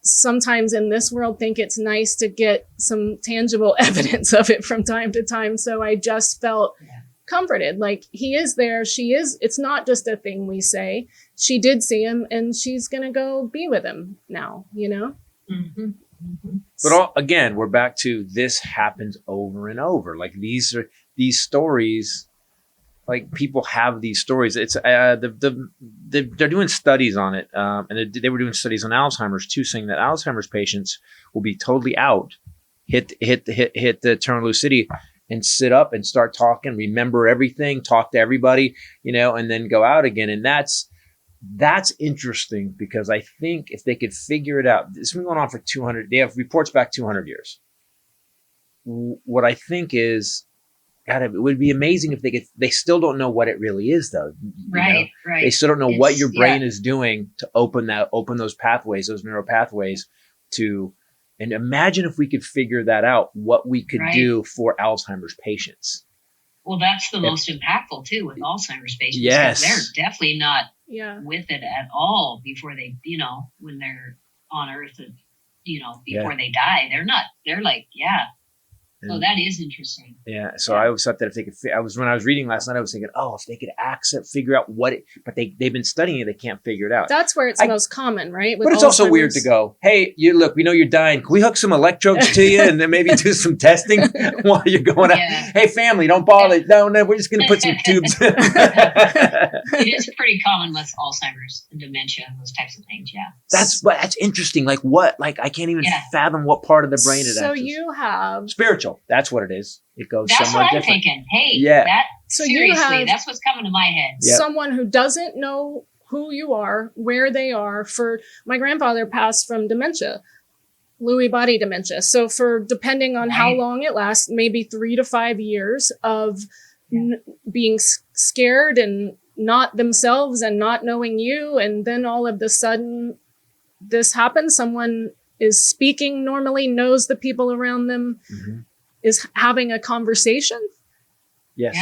sometimes in this world think it's nice to get some tangible evidence of it from time to time. So I just felt comforted. Like, he is there. She is. It's not just a thing we say. She did see him, and she's going to go be with him now, Mm-hmm. Mm-hmm. But again, we're back to this happens over and over. Like, these stories, like, people have these stories. It's they're doing studies on it, and they were doing studies on Alzheimer's too, saying that Alzheimer's patients will be totally out, hit the eternal lucidity, and sit up and start talking, remember everything, talk to everybody, and then go out again. And that's interesting, because I think if they could figure it out, this has been going on for 200, they have reports back 200 years. What I think is, God, it would be amazing if they still don't know what it really is, though. Right. They still don't know what your brain is doing to open those pathways, those neural pathways and imagine if we could figure that out, what we could do for Alzheimer's patients. Well, that's the most impactful too with Alzheimer's patients. Yes. They're definitely not with it at all before they, when they're on Earth, before they die. They're like, so that is interesting. Yeah. So I always thought that if they could, when I was reading last night, I was thinking, if they could figure out but they've been studying it, they can't figure it out. That's where it's most common, right? But it's also weird to go, "Hey, look, we know you're dying. Can we hook some electrodes to you and then maybe do some testing while you're going out? Hey, family, don't bother. No, we're just going to put some tubes." It is pretty common with Alzheimer's and dementia and those types of things. Yeah. That's interesting. Like what? Like, I can't even fathom what part of the brain it is. So you have spiritual. That's what it is. It goes That's somewhere what I'm different. thinking. Hey, So seriously, that's what's coming to my head. Yep. Someone who doesn't know who you are, where they are. My grandfather passed from dementia, Lewy body dementia. So depending on how long it lasts, maybe 3 to 5 years of being scared and not themselves and not knowing you. And then all of a sudden this happens. Someone is speaking normally, knows the people around them, is having a conversation. Yes.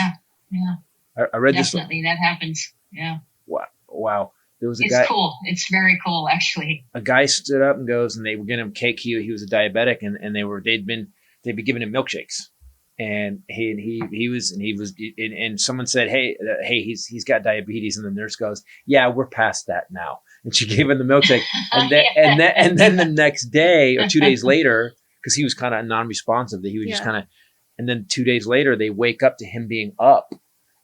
Yeah. I read Definitely that happens. Yeah. Wow. There was a It's guy. cool. It's very cool, actually. A guy stood up and goes, and they were getting him cake. He was a diabetic, and they'd been giving him milkshakes, and someone said, hey, he's got diabetes, and the nurse goes, yeah, we're past that now, and she gave him the milkshake, and then the next day or 2 days later, because he was kind of non-responsive, that he was just kind of, and then 2 days later they wake up to him being up.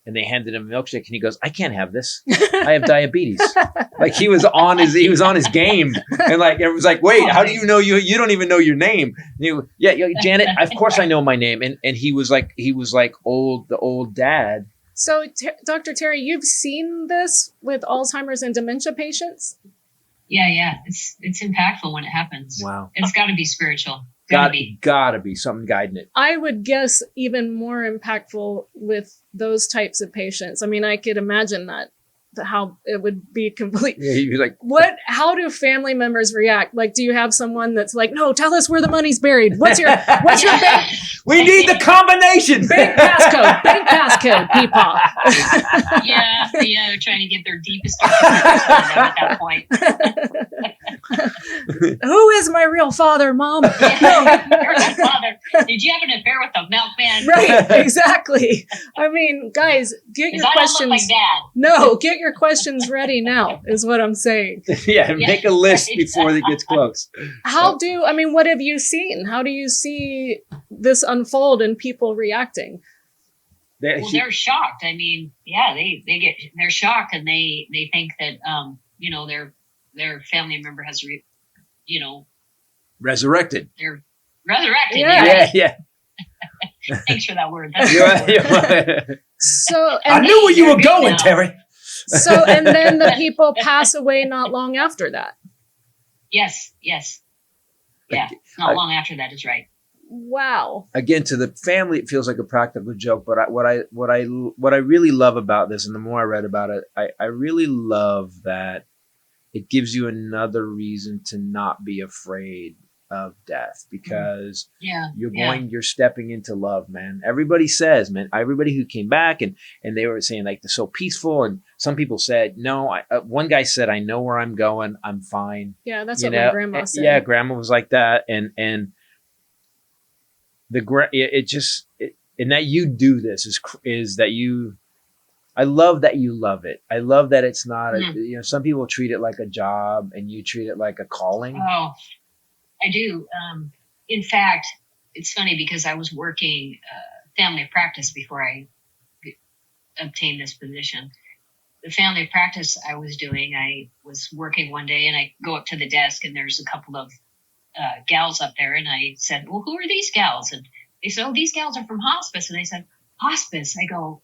And they handed him a milkshake, and he goes, "I can't have this. I have diabetes." Like he was on his game, and like it was like, "Wait, how do you know you don't even know your name?" And Janet, of course I know my name. And he was like the old dad. So, Dr. Teri, you've seen this with Alzheimer's and dementia patients? Yeah. It's impactful when it happens. Wow. It's got to be spiritual. Gotta be something guiding it. I would guess even more impactful with those types of patients. I mean, I could imagine how it would be completely. Yeah, he'd be like, how do family members react? Like, do you have someone that's like, no, tell us where the money's buried. What's your bank? We need the combination. Bank passcode, peepaw. Yeah, they're trying to get their deepest at that point. Who is my real father, Mom? Your father. Did you have an affair with the milkman? Right, exactly. I mean, guys, get your questions. I don't look like Dad. No, get your questions ready now, is what I'm saying. Make a list before it gets close. What have you seen? How do you see this unfold and people reacting? They're shocked. I mean, they're shocked, and they think that their family member has resurrected. They're resurrected. Yeah. Thanks for that word. So I knew where you were going, Teri. So, and then the people pass away not long after that. Yes. Yeah, not long after that is right. Wow. Again, to the family, it feels like a practical joke. But what I really love about this, and the more I read about it, I really love that it gives you another reason to not be afraid of death, because you're stepping into love, man. Everybody says, man, everybody who came back and they were saying like they're so peaceful, and some people said no. One guy said, I know where I'm going, I'm fine. Yeah, that's what my grandma said. Yeah, grandma was like that, and that you do this is that you. I love that you love it. I love that it's not some people treat it like a job, and you treat it like a calling. Oh, I do. In fact, it's funny because I was working family practice before I obtained this position. The family practice I was doing, I was working one day, and I go up to the desk, and there's a couple of gals up there, and I said, well, who are these gals? And they said, oh, these gals are from hospice. And I said, hospice? I go,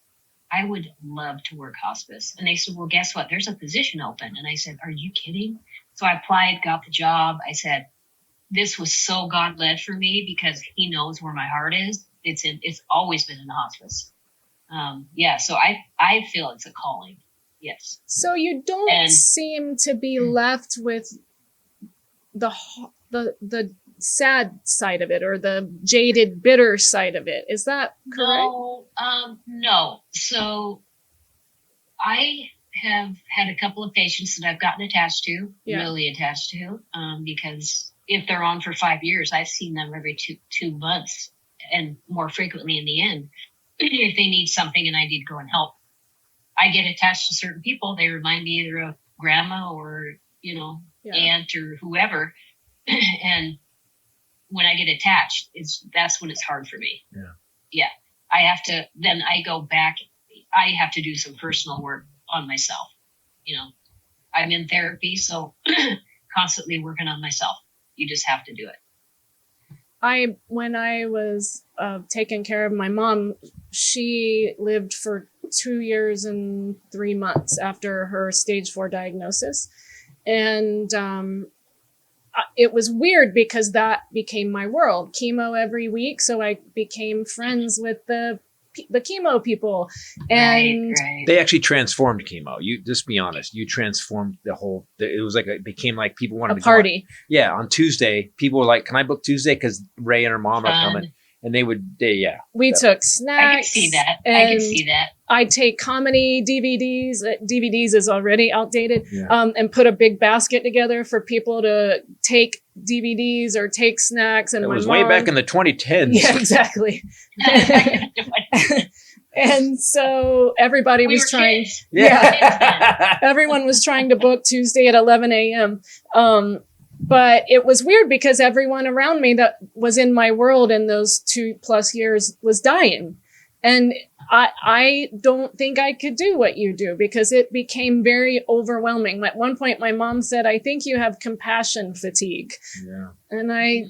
I would love to work hospice. And they said, well, guess what? There's a position open. And I said, are you kidding? So I applied, got the job. I said, this was so God-led for me, because he knows where my heart is. It's always been in the hospice. So I feel it's a calling. Yes. So you don't seem to be left with the sad side of it, or the jaded, bitter side of it. Is that correct? No. So I have had a couple of patients that I've gotten attached to, really attached to, because if they're on for 5 years, I've seen them every two months, and more frequently in the end, if they need something and I need to go and help. I get attached to certain people. They remind me either of grandma or, aunt or whoever. And when I get attached, that's when it's hard for me. Yeah. Then I go back. I have to do some personal work on myself. I'm in therapy, so constantly working on myself. You just have to do it. When I was taking care of my mom, she lived for 2 years and 3 months after her stage 4 diagnosis. And it was weird because that became my world. Chemo every week. So I became friends with the the chemo people. And right. They actually transformed chemo. You just be honest. You transformed the whole. It was like it became like people wanted a to party. Yeah, on Tuesday, people were like, "Can I book Tuesday?" Because Ray and her mom are Fun. coming, and they would. We took snacks. I can see that. I can see that. I take comedy DVDs. DVDs is already outdated. Yeah. And put a big basket together for people to take DVDs or take snacks. And It my was mom, way back in the 2010s. Yeah, exactly. And so everybody We was were trying. kids. Yeah. Everyone was trying to book Tuesday at 11 a.m. But it was weird because everyone around me that was in my world in those 2+ years was dying. And I don't think I could do what you do because it became very overwhelming. At one point, my mom said, "I think you have compassion fatigue." Yeah. And I,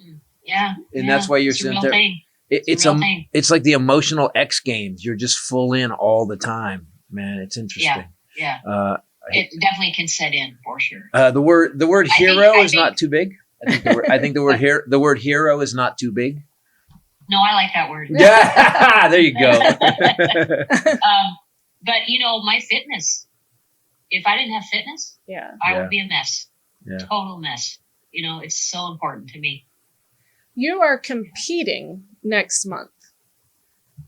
Yeah. And that's why you're it's a sitting real there. thing. It's a real thing. It's like the emotional X Games. You're just full in all the time, man. It's interesting. Yeah. It definitely can set in for sure. The word I hero think- is not too big. I think the word hero is not too big. No, I like that word. Yeah, there you go. But my fitness. If I didn't have fitness, yeah. I Yeah. would be a mess. Yeah. Total mess. It's so important to me. You are competing next month.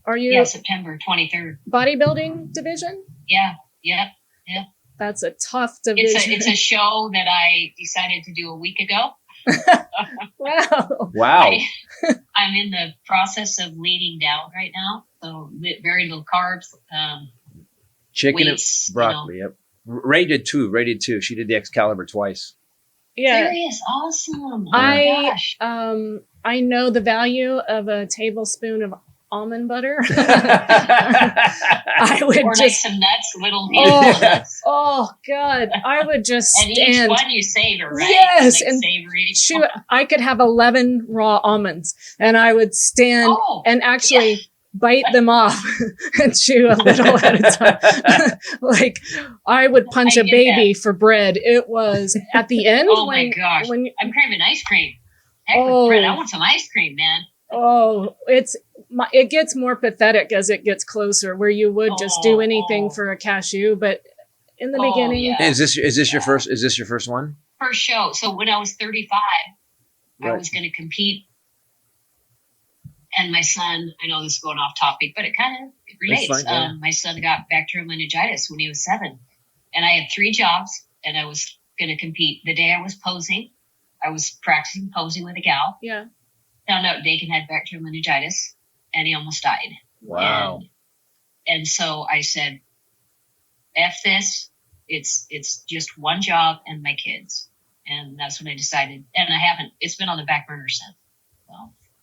Are you Yeah, September 23rd. bodybuilding division? Yeah. Yep. That's a tough division. It's a show that I decided to do a week ago. Wow. Wow. I'm in the process of leaning down right now, so very little carbs. Chicken weights, and broccoli. Yep. Ray did too. She did the Excalibur twice. Yeah. Serious, awesome. Oh my gosh. I know the value of a tablespoon of almond butter. I would Or like just some nuts, little Oh. nuts. oh god, I would just And each stand. one you savor, right? Yes, Like and savor each Shoot, one. I could have 11 raw almonds, and I would stand Oh, and actually bite them off and chew a little at a time. Like I would punch I a get baby for bread. It was at the end Oh my gosh. when I'm craving ice cream. Heck Oh. with bread. I want some ice cream, man. it gets more pathetic as it gets closer, where you would just do anything Oh. for a cashew, but in the Oh, beginning, yeah. Is this your first? Is this your first one? First show. So when I was 35, I Right. was going to compete. And my son, I know this is going off topic, but it kind of relates. That's fine, yeah. My son got bacterial meningitis when he was 7. And I had 3 jobs, and I was going to compete. The day I was posing, I was practicing posing with a gal. yeah. Found out Dakin had bacterial meningitis, and he almost died. Wow. And so I said, F this. It's just one job and my kids. And that's when I decided. And I haven't. It's been on the back burner since. So.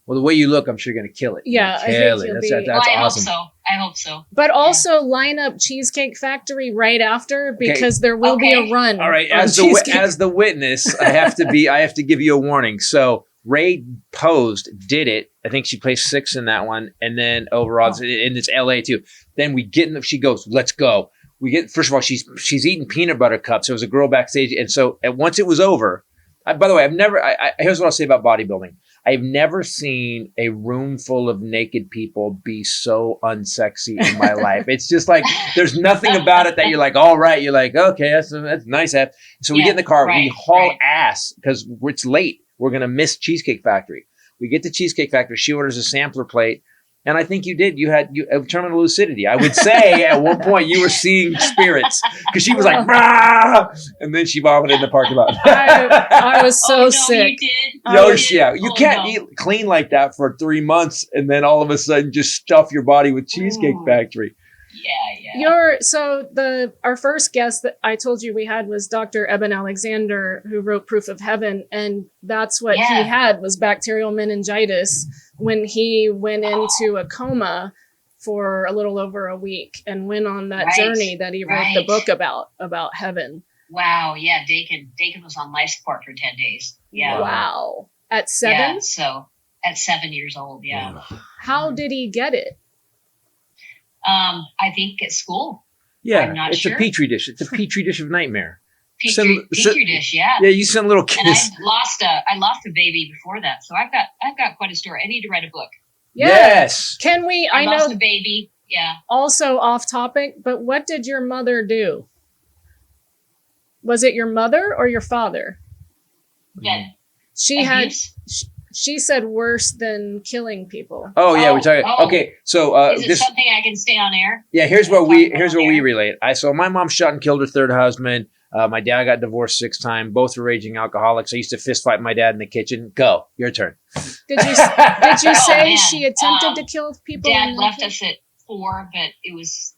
Well, the way you look, I'm sure you're gonna kill it. Yeah, I think Kill it. you'll That's, be- that's I awesome. hope so. I hope so. But also line up Cheesecake Factory right after, because there will be Okay. a run. All right, on as the witness, I have to give you a warning. So Ray posed, did it. I think she placed 6th in that one, and then overall, and it's LA too. Then we get in. She goes, "Let's go." We get, first of all, she's eating peanut butter cups. There was a girl backstage, and so once it was over. By the way, here's what I'll say about bodybuilding. I've never seen a room full of naked people be so unsexy in my life. It's just like, there's nothing about it that you're like, all right. You're like, okay, that's nice. So we get in the car, we haul ass because it's late. We're going to miss Cheesecake Factory. We get to Cheesecake Factory. She orders a sampler plate. And I think you did. You had terminal lucidity. I would say at one point you were seeing spirits because she was like, "Brah!" And then she vomited in the parking lot. I was so Oh, no, sick. You did. Yo, You did? yeah, you Oh, can't no. eat clean like that for 3 months and then all of a sudden just stuff your body with Cheesecake Ooh. Factory. Yeah. Our first guest that I told you we had was Dr. Eben Alexander, who wrote Proof of Heaven, and that's what he had was bacterial meningitis when he went into a coma for a little over a week and went on that journey that he wrote the book about heaven. Wow. Yeah. Dakin was on life support for 10 days. Yeah. Wow. At 7? Yeah, so at 7 years old. Yeah. How did he get it? I think at school. Yeah, I'm not it's sure. a petri dish. It's a petri dish of nightmare. Petri dish. Yeah. Yeah, you send little And I kids. lost a baby before that. So I've got quite a story. I need to write a book. Yes. Can we? I I lost know. a baby Yeah. Also off topic, but what did your mother do? Was it your mother or your father? Dead. She said worse than killing people. Oh yeah, we're talking. Okay, so is it something I can say on air? Yeah, here's what we relate. So my mom shot and killed her third husband. My dad got divorced 6 times. Both were raging alcoholics. I used to fist fight my dad in the kitchen. Go, your turn. Did you say she attempted to kill people? Dad left us at 4, but it was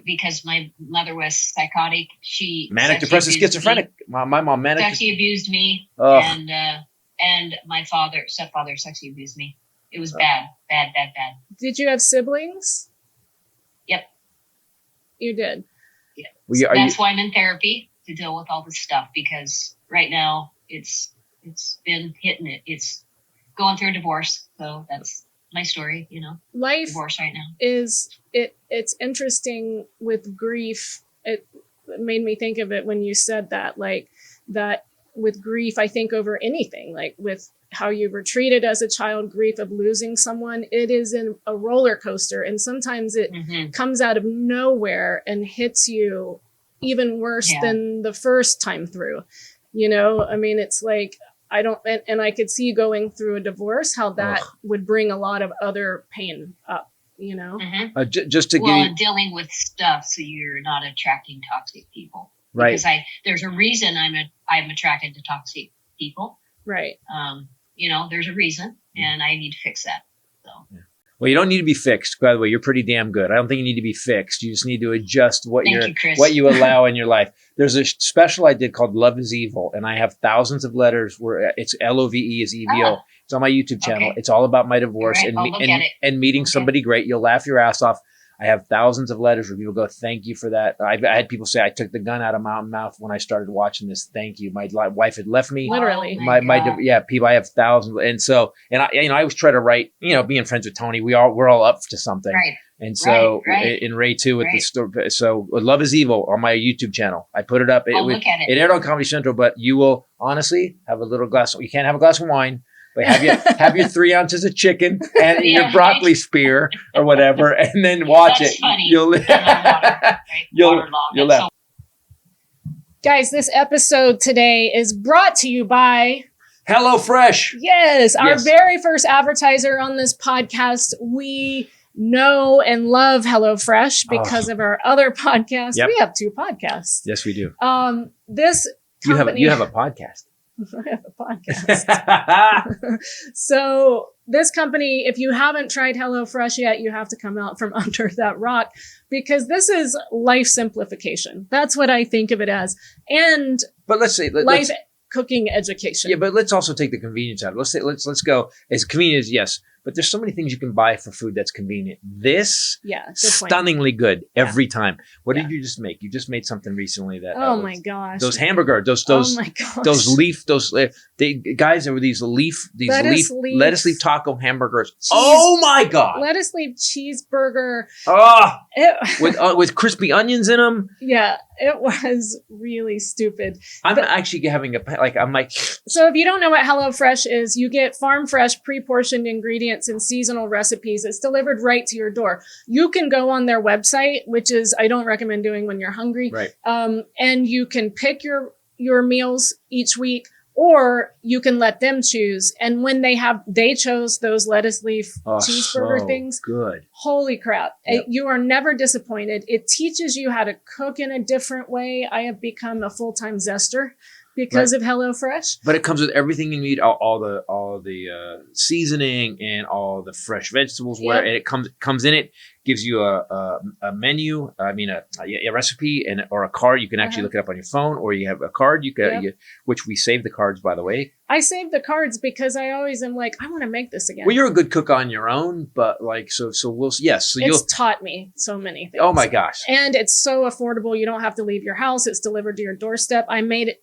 because my mother was psychotic. She manic depressive schizophrenic. My mom manic. Sexually abused me, and my stepfather sexually abused me. It was bad. Did you have siblings? Yep. You did. Yeah. That's why I'm in therapy, to deal with all this stuff, because right now it's been hitting it. It's going through a divorce, so that's my story. Life divorce right now it's interesting with grief. It made me think of it when you said that, like that with grief. I think over anything, like with how you were treated as a child, grief of losing someone, it is a roller coaster, and sometimes it comes out of nowhere and hits you even worse than the first time through. I mean, it's like and I could see going through a divorce, how that would bring a lot of other pain up, just to give dealing with stuff, so you're not attracting toxic people. Right. Because there's a reason I'm attracted to toxic people. Right. There's a reason, and I need to fix that. So. Yeah. Well, you don't need to be fixed. By the way, you're pretty damn good. I don't think you need to be fixed. You just need to adjust what you allow in your life. There's a special I did called Love is Evil, and I have thousands of letters where it's LOVE is EVO. It's on my YouTube channel. Okay. It's all about my divorce and meeting somebody great. You'll laugh your ass off. I have thousands of letters where people go, thank you for that. I had people say, I took the gun out of my mouth when I started watching this. Thank you. My wife had left me. Literally. People, I have thousands. And I always try to write, being friends with Tony, we're all up to something. Right. And so in Ray too, with the story, so Love is Evil on my YouTube channel, I put it up. Look at it. It aired on Comedy Central, but you will honestly have a little glass. You can't have a glass of wine. But have your 3 ounces of chicken and your broccoli spear or whatever, and then watch That's it. Funny. You'll laugh. Guys, this episode today is brought to you by HelloFresh. Yes, our very first advertiser on this podcast. We know and love HelloFresh because of our other podcasts. Yep. We have 2 podcasts. Yes, we do. This company, you have a podcast. I have a podcast. So this company, if you haven't tried HelloFresh yet, you have to come out from under that rock, because this is life simplification. That's what I think of it as. But let's say life cooking education. Yeah, but let's also take the convenience out. Let's go as convenient as yes. But there's so many things you can buy for food that's convenient. This, stunningly good every time. What did you just make? You just made something recently that. Oh my gosh! Those hamburgers, those lettuce leaf taco hamburgers. Oh my god! Lettuce leaf cheeseburger. With crispy onions in them. Yeah, it was really stupid. I'm actually having So if you don't know what HelloFresh is, you get farm fresh, pre-portioned ingredients and seasonal recipes. It's delivered right to your door. You can go on their website, which is I don't recommend doing when you're hungry. Right. And you can pick your meals each week, or you can let them choose. And when they chose those lettuce leaf cheeseburger things. Good. Holy crap. Yep. You are never disappointed. It teaches you how to cook in a different way. I have become a full-time zester because of HelloFresh. But it comes with everything you need, all the seasoning and all the fresh vegetables. And it comes in it, gives you a menu. I mean a recipe or a card. You can actually look it up on your phone, or you have a card. Which we save the cards, by the way. I save the cards because I always am like, I want to make this again. Well, you're a good cook on your own, but so we'll it's taught me so many things. Oh my gosh! And it's so affordable. You don't have to leave your house. It's delivered to your doorstep. I made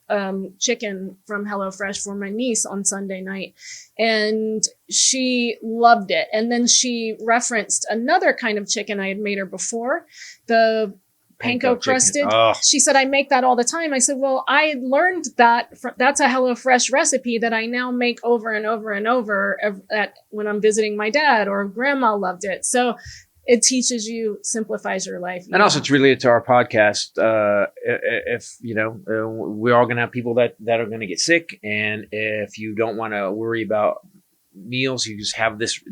chicken from HelloFresh for my niece on Sunday night, and she loved it. And then she referenced another kind of chicken I had made her before, the panko crusted. She said, I make that all the time. I said, well, I learned that's a HelloFresh recipe that I now make over and over and over when I'm visiting my dad, or grandma loved it. So it teaches you, simplifies your life. And also it's related to our podcast. If, we're all going to have people that are going to get sick. And if you don't want to worry about meals, you just have this,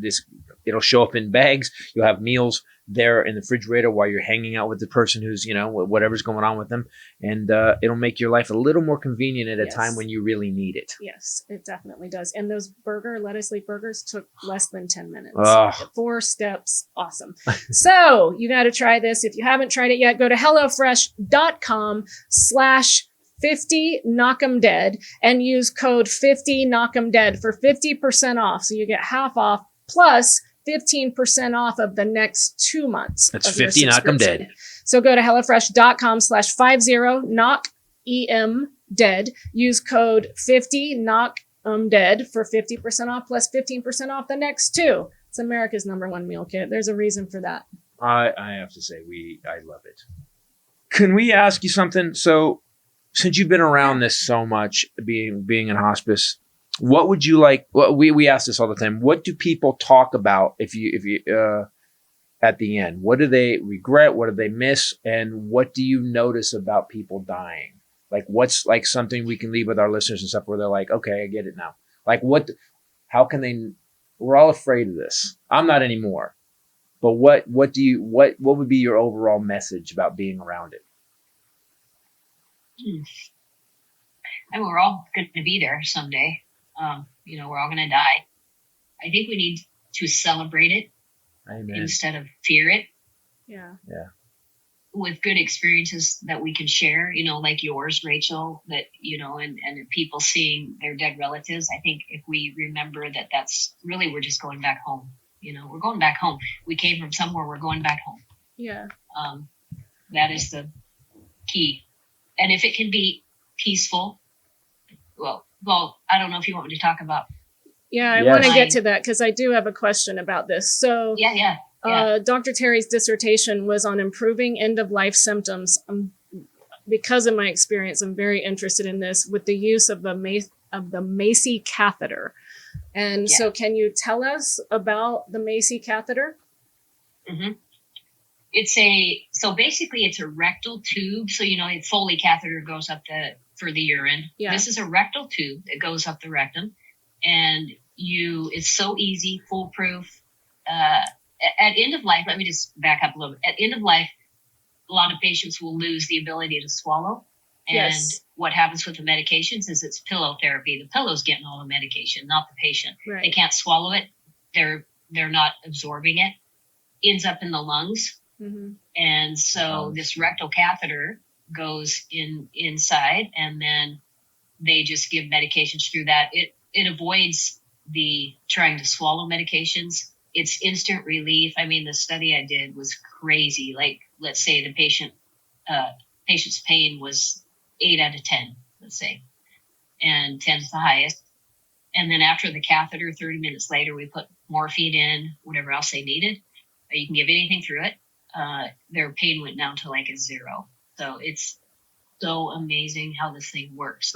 it'll show up in bags. You'll have meals there in the refrigerator while you're hanging out with the person who's, whatever's going on with them. And it'll make your life a little more convenient at a time when you really need it. Yes, it definitely does. And those lettuce leaf burgers took less than 10 minutes. 4 steps. Awesome. So you got to try this. If you haven't tried it yet, go to HelloFresh.com/50 knock 'em dead and use code 50 knock 'em dead for 50% off. So you get half off plus 15% off of the next 2 months. That's 50 knock 'em dead. So go to HelloFresh.com/50 knock em dead. Use code 50 knock dead for 50% off plus 15% off the next 2. It's America's #1 meal kit. There's a reason for that. I have to say I love it. Can we ask you something? So since you've been around this so much, being in hospice, what would you like? Well, we ask this all the time. What do people talk about if you at the end? What do they regret? What do they miss? And what do you notice about people dying? Like, what's like something we can leave with our listeners and stuff where they're like, okay, I get it now. Like, how can they? We're all afraid of this. I'm not anymore. But what would be your overall message about being around it? I mean, we're all going to be there someday. We're all going to die. I think we need to celebrate it. Amen. Instead of fear it. Yeah. With good experiences that we can share, like yours, Rachel, that, and people seeing their dead relatives. I think if we remember that that's really, we're just going back home. We're going back home. We came from somewhere. We're going back home. Yeah. That is the key. And if it can be peaceful, well, I don't know if you want me to talk about. Yeah, I want to get to that because I do have a question about this. So, Dr. Teri's dissertation was on improving end-of-life symptoms. Because of my experience, I'm very interested in this with the use of the Macy catheter. And so can you tell us about the Macy catheter? Mm-hmm. So basically it's a rectal tube. So, a Foley catheter goes up for the urine. Yeah. This is a rectal tube that goes up the rectum. And it's so easy, foolproof. At end of life, let me just back up a little bit. At end of life, a lot of patients will lose the ability to swallow. And what happens with the medications is it's pillow therapy. The pillow's getting all the medication, not the patient. Right. They can't swallow it. They're not absorbing it. Ends up in the lungs. Mm-hmm. And so this rectal catheter goes inside, and then they just give medications through that. It avoids the trying to swallow medications. It's instant relief. I mean, the study I did was crazy. Like, let's say the patient's pain was 8 out of 10, let's say, and 10 is the highest. And then after the catheter, 30 minutes later, we put morphine in, whatever else they needed. You can give anything through it. Their pain went down to like a 0. So it's so amazing how this thing works.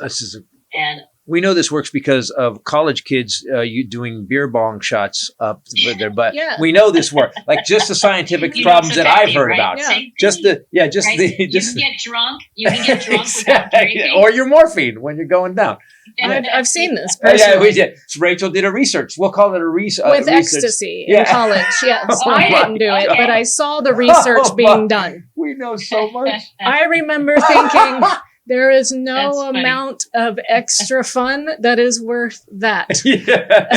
We know this works because of college kids you doing beer bong shots up with their butt. Yeah. We know this works. Like just the scientific problems that I've heard about. Yeah. You can get drunk. You can get drunk without drinking. Or your morphine when you're going down. I've seen this personally. Yeah, we did. So Rachel did a research. We'll call it a research. With ecstasy in college. Yes. I didn't do it, but I saw the research being done. We know so much. I remember thinking, there is no amount of extra fun that is worth that. Yeah.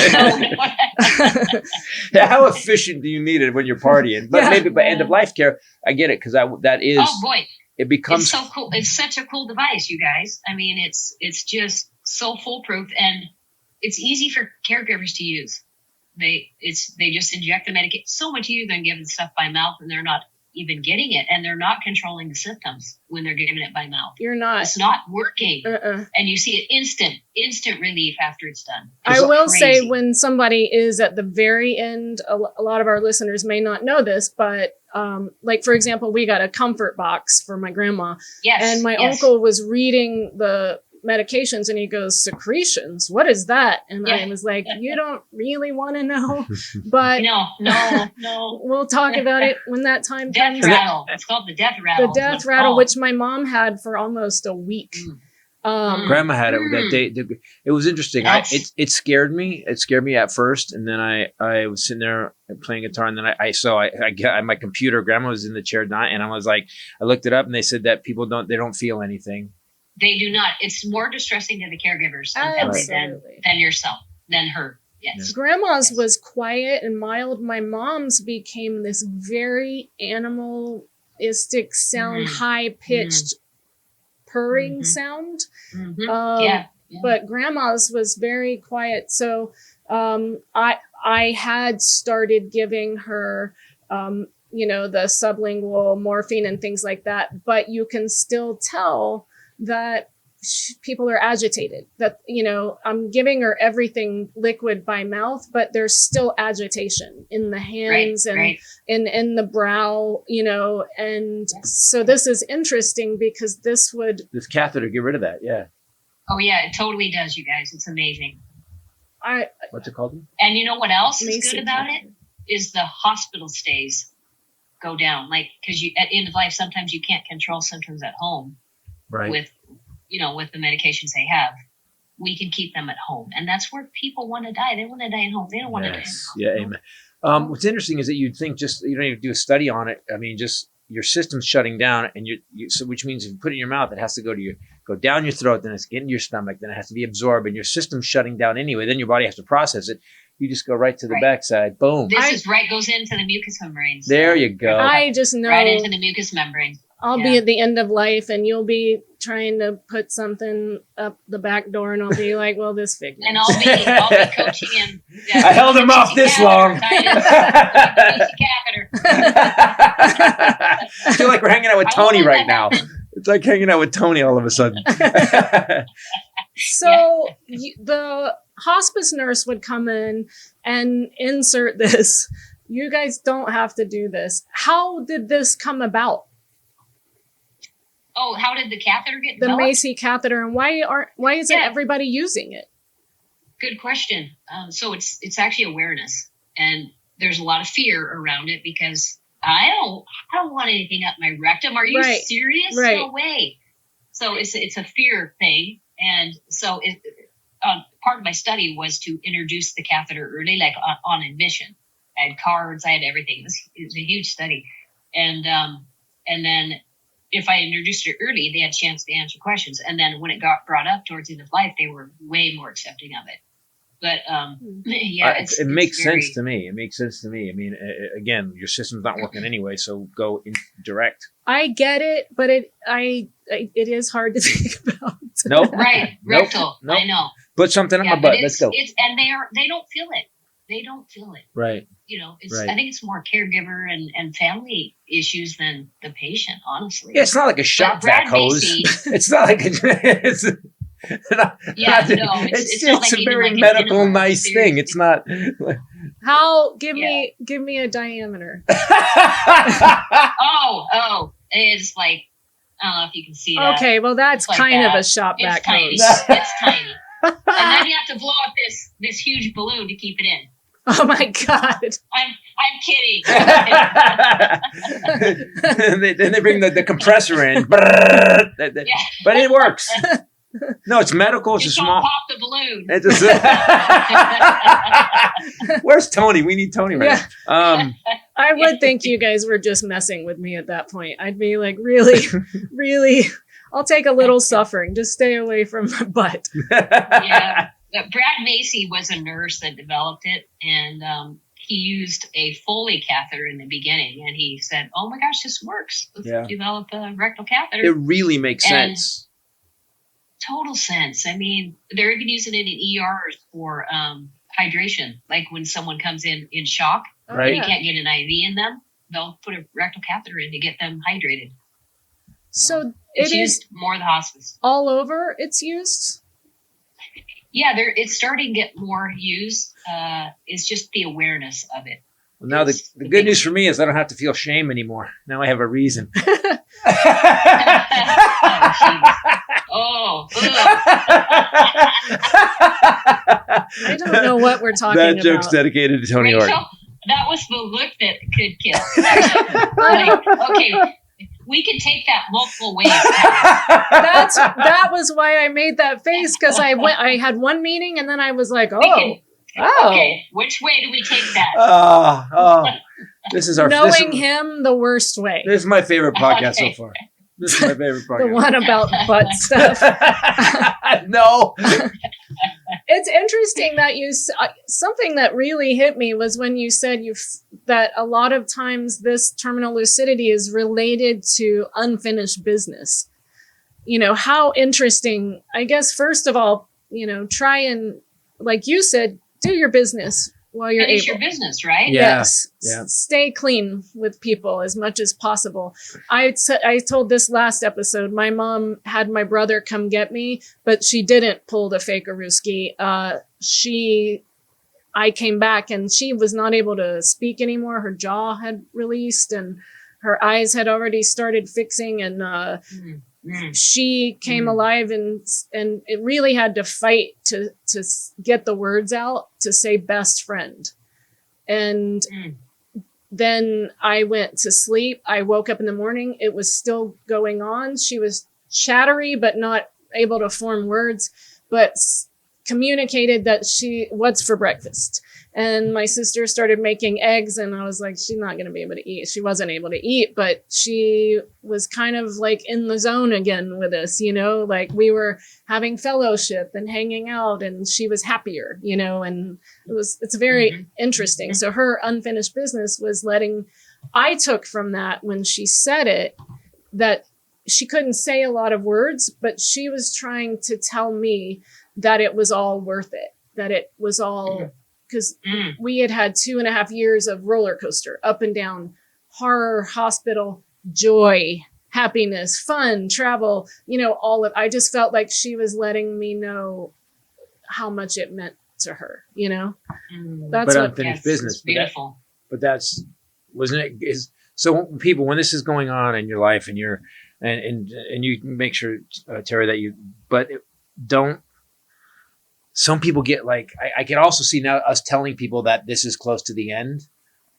How efficient do you need it when you're partying? But maybe by end of life care, I get it because that is. Oh boy, it becomes it's so cool. It's such a cool device, you guys. I mean, it's just so foolproof, and it's easy for caregivers to use. They just inject the medication. So much easier than giving stuff by mouth, and they're not even getting it, and they're not controlling the symptoms when they're giving it by mouth. It's not working. And you see it instant relief after it's done. I will say when somebody is at the very end, a lot of our listeners may not know this, but like for example, we got a comfort box for my grandma, and my uncle was reading the medications, and he goes, secretions, what is that? And I was like, you don't really want to know, but no. we'll talk about it when that time comes. Death rattle. It's called the death rattle. The death rattle, which my mom had for almost a week. Grandma had it that day. It was interesting. It scared me. It scared me at first, and then I was sitting there playing guitar, and then I got my computer. Grandma was in the chair, and I was like, I looked it up, and they said that people don't feel anything. They do not. It's more distressing to the caregivers than yourself, than her. Yes. Grandma's was quiet and mild. My mom's became this very animalistic sound, high pitched. Purring sound. But grandma's was very quiet. So I had started giving her the sublingual morphine and things like that, but you can still tell that people are agitated, that I'm giving her everything liquid by mouth, but there's still agitation in the hands and in the brow, and so this is interesting because this catheter get rid of that. Yeah. Oh yeah, it totally does, you guys. It's amazing. What's it called? And you know what else is Macy good about it is the hospital stays go down, like, because at the end of life sometimes you can't control symptoms at home, right? With the medications they have, we can keep them at home. And that's where people want to die. They want to die at home. They don't want to die at home. Yeah, amen. What's interesting is that you'd think you don't even do a study on it. I mean, just your system's shutting down, and so which means if you put it in your mouth, it has to go down your throat, then it's getting your stomach, then it has to be absorbed, and your system's shutting down anyway. Then your body has to process it. You just go right to the backside. Boom. This goes into the mucus membranes. There you go. I just know. Right into the mucus membranes. I'll be at the end of life, and you'll be trying to put something up the back door, and I'll be like, well, this figure. And I'll be coaching him. I held him off this long. Catheter. I feel like we're hanging out with Tony right now. It's like hanging out with Tony all of a sudden. So the hospice nurse would come in and insert this. You guys don't have to do this. How did this come about? Oh, how did the catheter get developed? The developed? Macy catheter, and why isn't everybody using it? Good question. So it's actually awareness, and there's a lot of fear around it because I don't want anything up my rectum. Are you serious? Right. No way. So it's a fear thing, and so part of my study was to introduce the catheter early, like on admission. I had cards, I had everything. It was a huge study, and then if I introduced it early, they had a chance to answer questions. And then when it got brought up towards the end of life, they were way more accepting of it. But it makes sense to me. It makes sense to me. I mean, again, your system's not working anyway, so go in direct. I get it, but it is hard to think about. Nope. Right. Rectal. Nope. I know. Put something on my butt. Let's go. And they don't feel it. They don't feel it. Right. I think it's more caregiver and family issues than the patient, honestly. Yeah, it's not like a shop vac hose. It's not like it's it's a very like medical nice thing. It's not. Give me a diameter. It's like, I don't know if you can see that. Okay, well that's like kind of a shop vac hose. It's tiny. And then you have to blow up this huge balloon to keep it in. Oh my God! I'm kidding. Then they bring the compressor in, but it works. No, it's medical. It's a small. Pop the balloon. Where's Tony? We need Tony right now. I would think you guys were just messing with me at that point. I'd be like, really, really. I'll take a little suffering. Just stay away from my butt. Yeah. Brad Macy was a nurse that developed it, and he used a Foley catheter in the beginning, and he said, oh my gosh, this works. Let's develop a rectal catheter. It really makes sense. Total sense. I mean, they're even using it in ERs for hydration. Like when someone comes in shock, right? You can't get an IV in them, they'll put a rectal catheter in to get them hydrated. So it's used more the hospice. All over it's used? Yeah, it's starting to get more used. It's just the awareness of it. Well, now the good news for me is I don't have to feel shame anymore. Now I have a reason. Oh, I don't know what we're talking about. That joke's dedicated to Tony Orton. That was the look that could kill. Like, okay, we could take that multiple ways. That was why I made that face, because I had one meeting and then I was like, oh. Okay, which way do we take that? This is our knowing him the worst way. This is my favorite podcast so far. This is my favorite podcast. The one about butt stuff. No. It's interesting that something that really hit me was when you said that a lot of times this terminal lucidity is related to unfinished business. How interesting. I guess, first of all, try and, like you said, do your business while you're Finish able. your business, right? Yeah. Yes. Yeah. Stay clean with people as much as possible. I told this last episode, my mom had my brother come get me, but she didn't pull the fake-a-rooski. I came back and she was not able to speak anymore. Her jaw had released and her eyes had already started fixing, and she came alive, and it really had to fight to get the words out to say best friend. And then I went to sleep. I woke up in the morning. It was still going on. She was chattery, but not able to form words, but communicated that what's for breakfast. And my sister started making eggs, and I was like, she's not going to be able to eat. She wasn't able to eat, but she was kind of like in the zone again with us, like we were having fellowship and hanging out, and she was happier, and it's very interesting. So her unfinished business was I took from that when she said it, that she couldn't say a lot of words, but she was trying to tell me that it was all worth it, that it was all, because we had 2.5 years of roller coaster, up and down, horror, hospital, joy, happiness, fun, travel, I just felt like she was letting me know how much it meant to her, That's but what unfinished business. Beautiful. But wasn't it? So people, when this is going on in your life, and you're, and you make sure, Teri, don't. Some people get like, I can also see now us telling people that this is close to the end.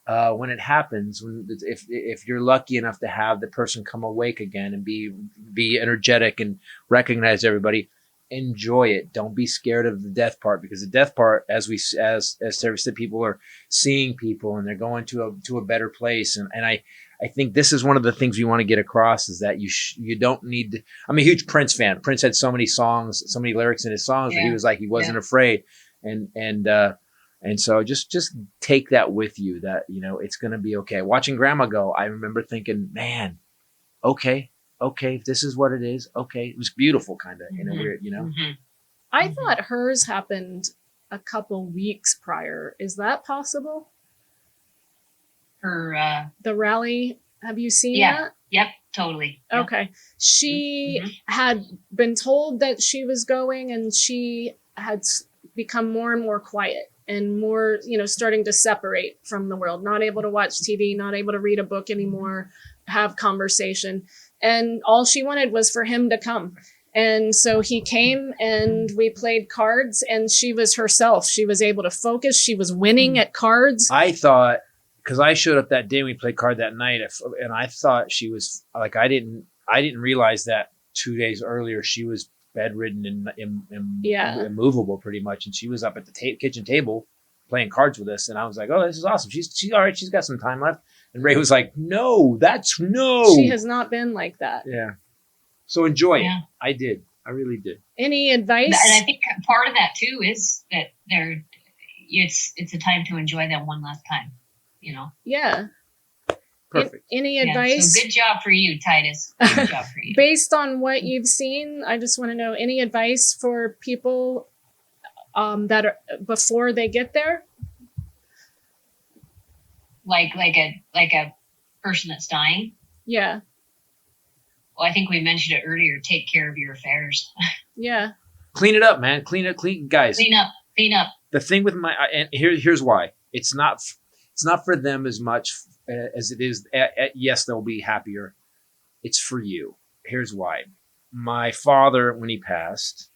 When it happens, if you're lucky enough to have the person come awake again and be energetic and recognize everybody, enjoy it. Don't be scared of the death part, because the death part, as Teri said, people are seeing people and they're going to a better place. And I think this is one of the things we want to get across, is that you don't need to, I'm a huge Prince fan. Prince had so many songs, so many lyrics in his songs that he was like, he wasn't afraid. And so just take that with you, that, it's going to be okay. Watching grandma go, I remember thinking, man, okay, if this is what it is. Okay. It was beautiful, kind of, in a weird, I thought hers happened a couple weeks prior. Is that possible? The rally, have you seen that? Yep, totally. Yep. Okay. She had been told that she was going, and she had become more and more quiet and more, starting to separate from the world, not able to watch TV, not able to read a book anymore, have conversation. And all she wanted was for him to come. And so he came and we played cards, and she was herself. She was able to focus. She was winning at cards. I thought, because I showed up that day, we played card that night, and I thought she was like, I didn't realize that 2 days earlier she was bedridden and immovable pretty much, and she was up at the kitchen table playing cards with us, and I was like, oh, this is awesome. She's all right. She's got some time left. And Ray was like, no. She has not been like that. Yeah. So enjoy it. I did. I really did. Any advice? And I think part of that too is that it's a time to enjoy them one last time. Yeah. Perfect. Any advice? So good job for you, Titus. Good job for you. Based on what you've seen, I just want to know, any advice for people that are before they get there? Like a person that's dying? Yeah. Well, I think we mentioned it earlier. Take care of your affairs. Yeah. Clean it up, man. Clean, guys. Clean up. The thing with and here's why. It's not It's not for them as much as it is. Yes, they'll be happier. It's for you. Here's why. My father, when he passed,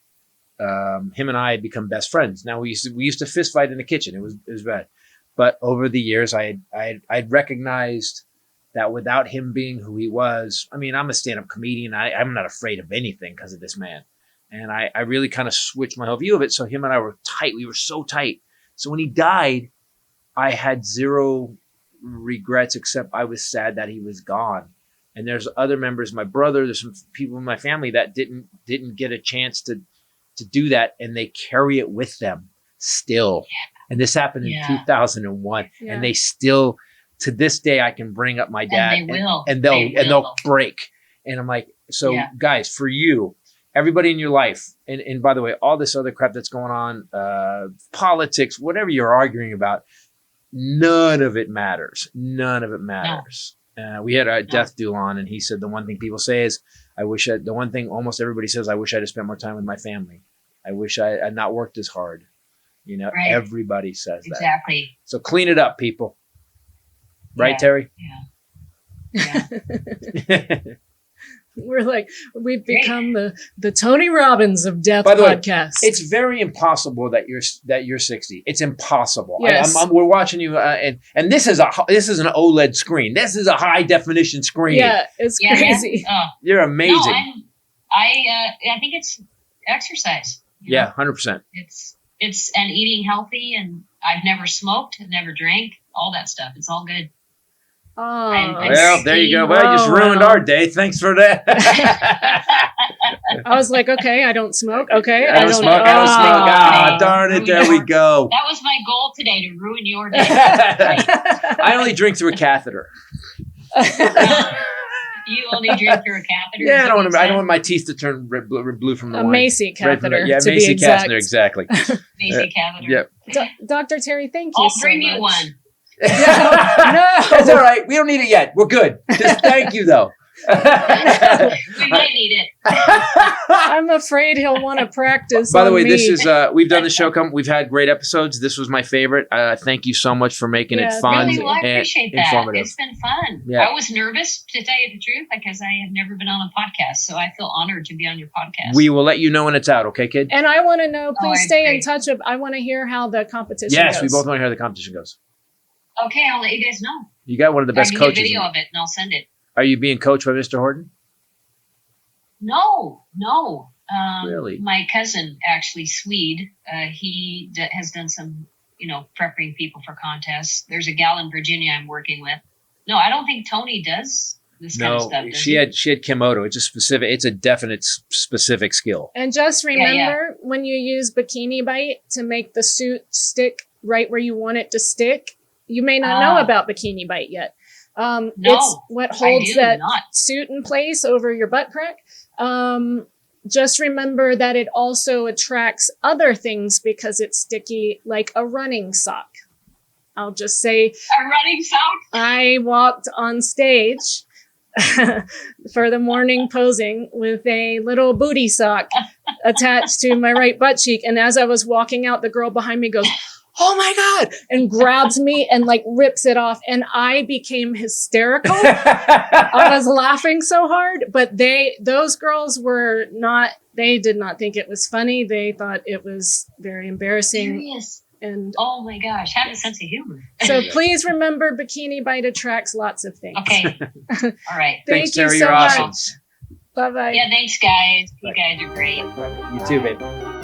him and I had become best friends. Now we used to fist fight in the kitchen. It was bad. But over the years, I'd recognized that without him being who he was, I mean, I'm a stand-up comedian. I'm not afraid of anything because of this man. And I really kind of switched my whole view of it. So him and I were tight. We were so tight. So when he died, I had zero regrets, except I was sad that he was gone. And there's other members, my brother, there's some people in my family that didn't get a chance to do that. And they carry it with them still. And this happened in 2001. Yeah. And they still, to this day, I can bring up my dad and they'll break. And I'm like, so guys, for you, everybody in your life, and by the way, all this other crap that's going on, politics, whatever you're arguing about, none of it matters. None of it matters. No. We had a death duel on, and he said the one thing people say is, the one thing almost everybody says, I wish I'd have spent more time with my family. I wish I had not worked as hard. You know, everybody says that. Exactly. So clean it up, people. Right, Teri? Yeah. We're like, we've become the Tony Robbins of death By the podcast. Way, it's very impossible that you're 60. It's impossible. Yes. We're watching you, and this is an OLED screen. This is a high definition screen. Yeah, it's crazy. You're amazing. No, I think it's exercise. Yeah, 100%. It's and eating healthy, and I've never smoked, never drank, all that stuff. It's all good. Oh, well, there you go. Well, you just ruined our day. Thanks for that. I was like, okay, I don't smoke. Okay, I don't smoke. I don't smoke. Ah, darn it. There we go. That was my goal today, to ruin your day. I only drink through a catheter. You only drink through a catheter? Yeah, I don't want my teeth to turn blue from the wine. A Macy catheter. Yeah, Macy catheter, exactly. Macy catheter. Yep. Dr. Teri, thank you I'll so bring much. you one. No. It's all right. We don't need it yet. We're good. Just thank you, though. We might need it. I'm afraid he'll want to practice. By the way, me. this is we've done the show. We've had great episodes. This was my favorite. Thank you so much for making it fun really, well, I appreciate and informative. It's been fun. Yeah. I was nervous, to tell you the truth, because I have never been on a podcast, so I feel honored to be on your podcast. We will let you know when it's out, okay, kid? And I want to know. Please stay in touch. I want to hear how the competition goes. Yes, we both want to hear how the competition goes. Okay, I'll let you guys know. You got one of the best coaches. I can get a video of it, and I'll send it. Are you being coached by Mr. Horton? No. Really? My cousin, actually, Swede, he has done some, prepping people for contests. There's a gal in Virginia I'm working with. No, I don't think Tony does this kind of stuff. She had Kimoto. It's a definite specific skill. And just remember when you use Bikini Bite to make the suit stick right where you want it to stick. You may not know about Bikini Bite yet. It's what holds that suit in place over your butt crack. Just remember that it also attracts other things because it's sticky, like a running sock. I'll just say, a running sock. I walked on stage for the morning posing with a little booty sock attached to my right butt cheek. And as I was walking out, the girl behind me goes, "Oh my God," and grabs me and rips it off. And I became hysterical. I was laughing so hard, but those girls they did not think it was funny. They thought it was very embarrassing. Serious? And oh my gosh, have a sense of humor. So please remember, Bikini Bite attracts lots of things. Okay. All right. Thanks, Teri, you so you're much. awesome. Bye-bye. Yeah, thanks, guys. You guys are great. You too, babe.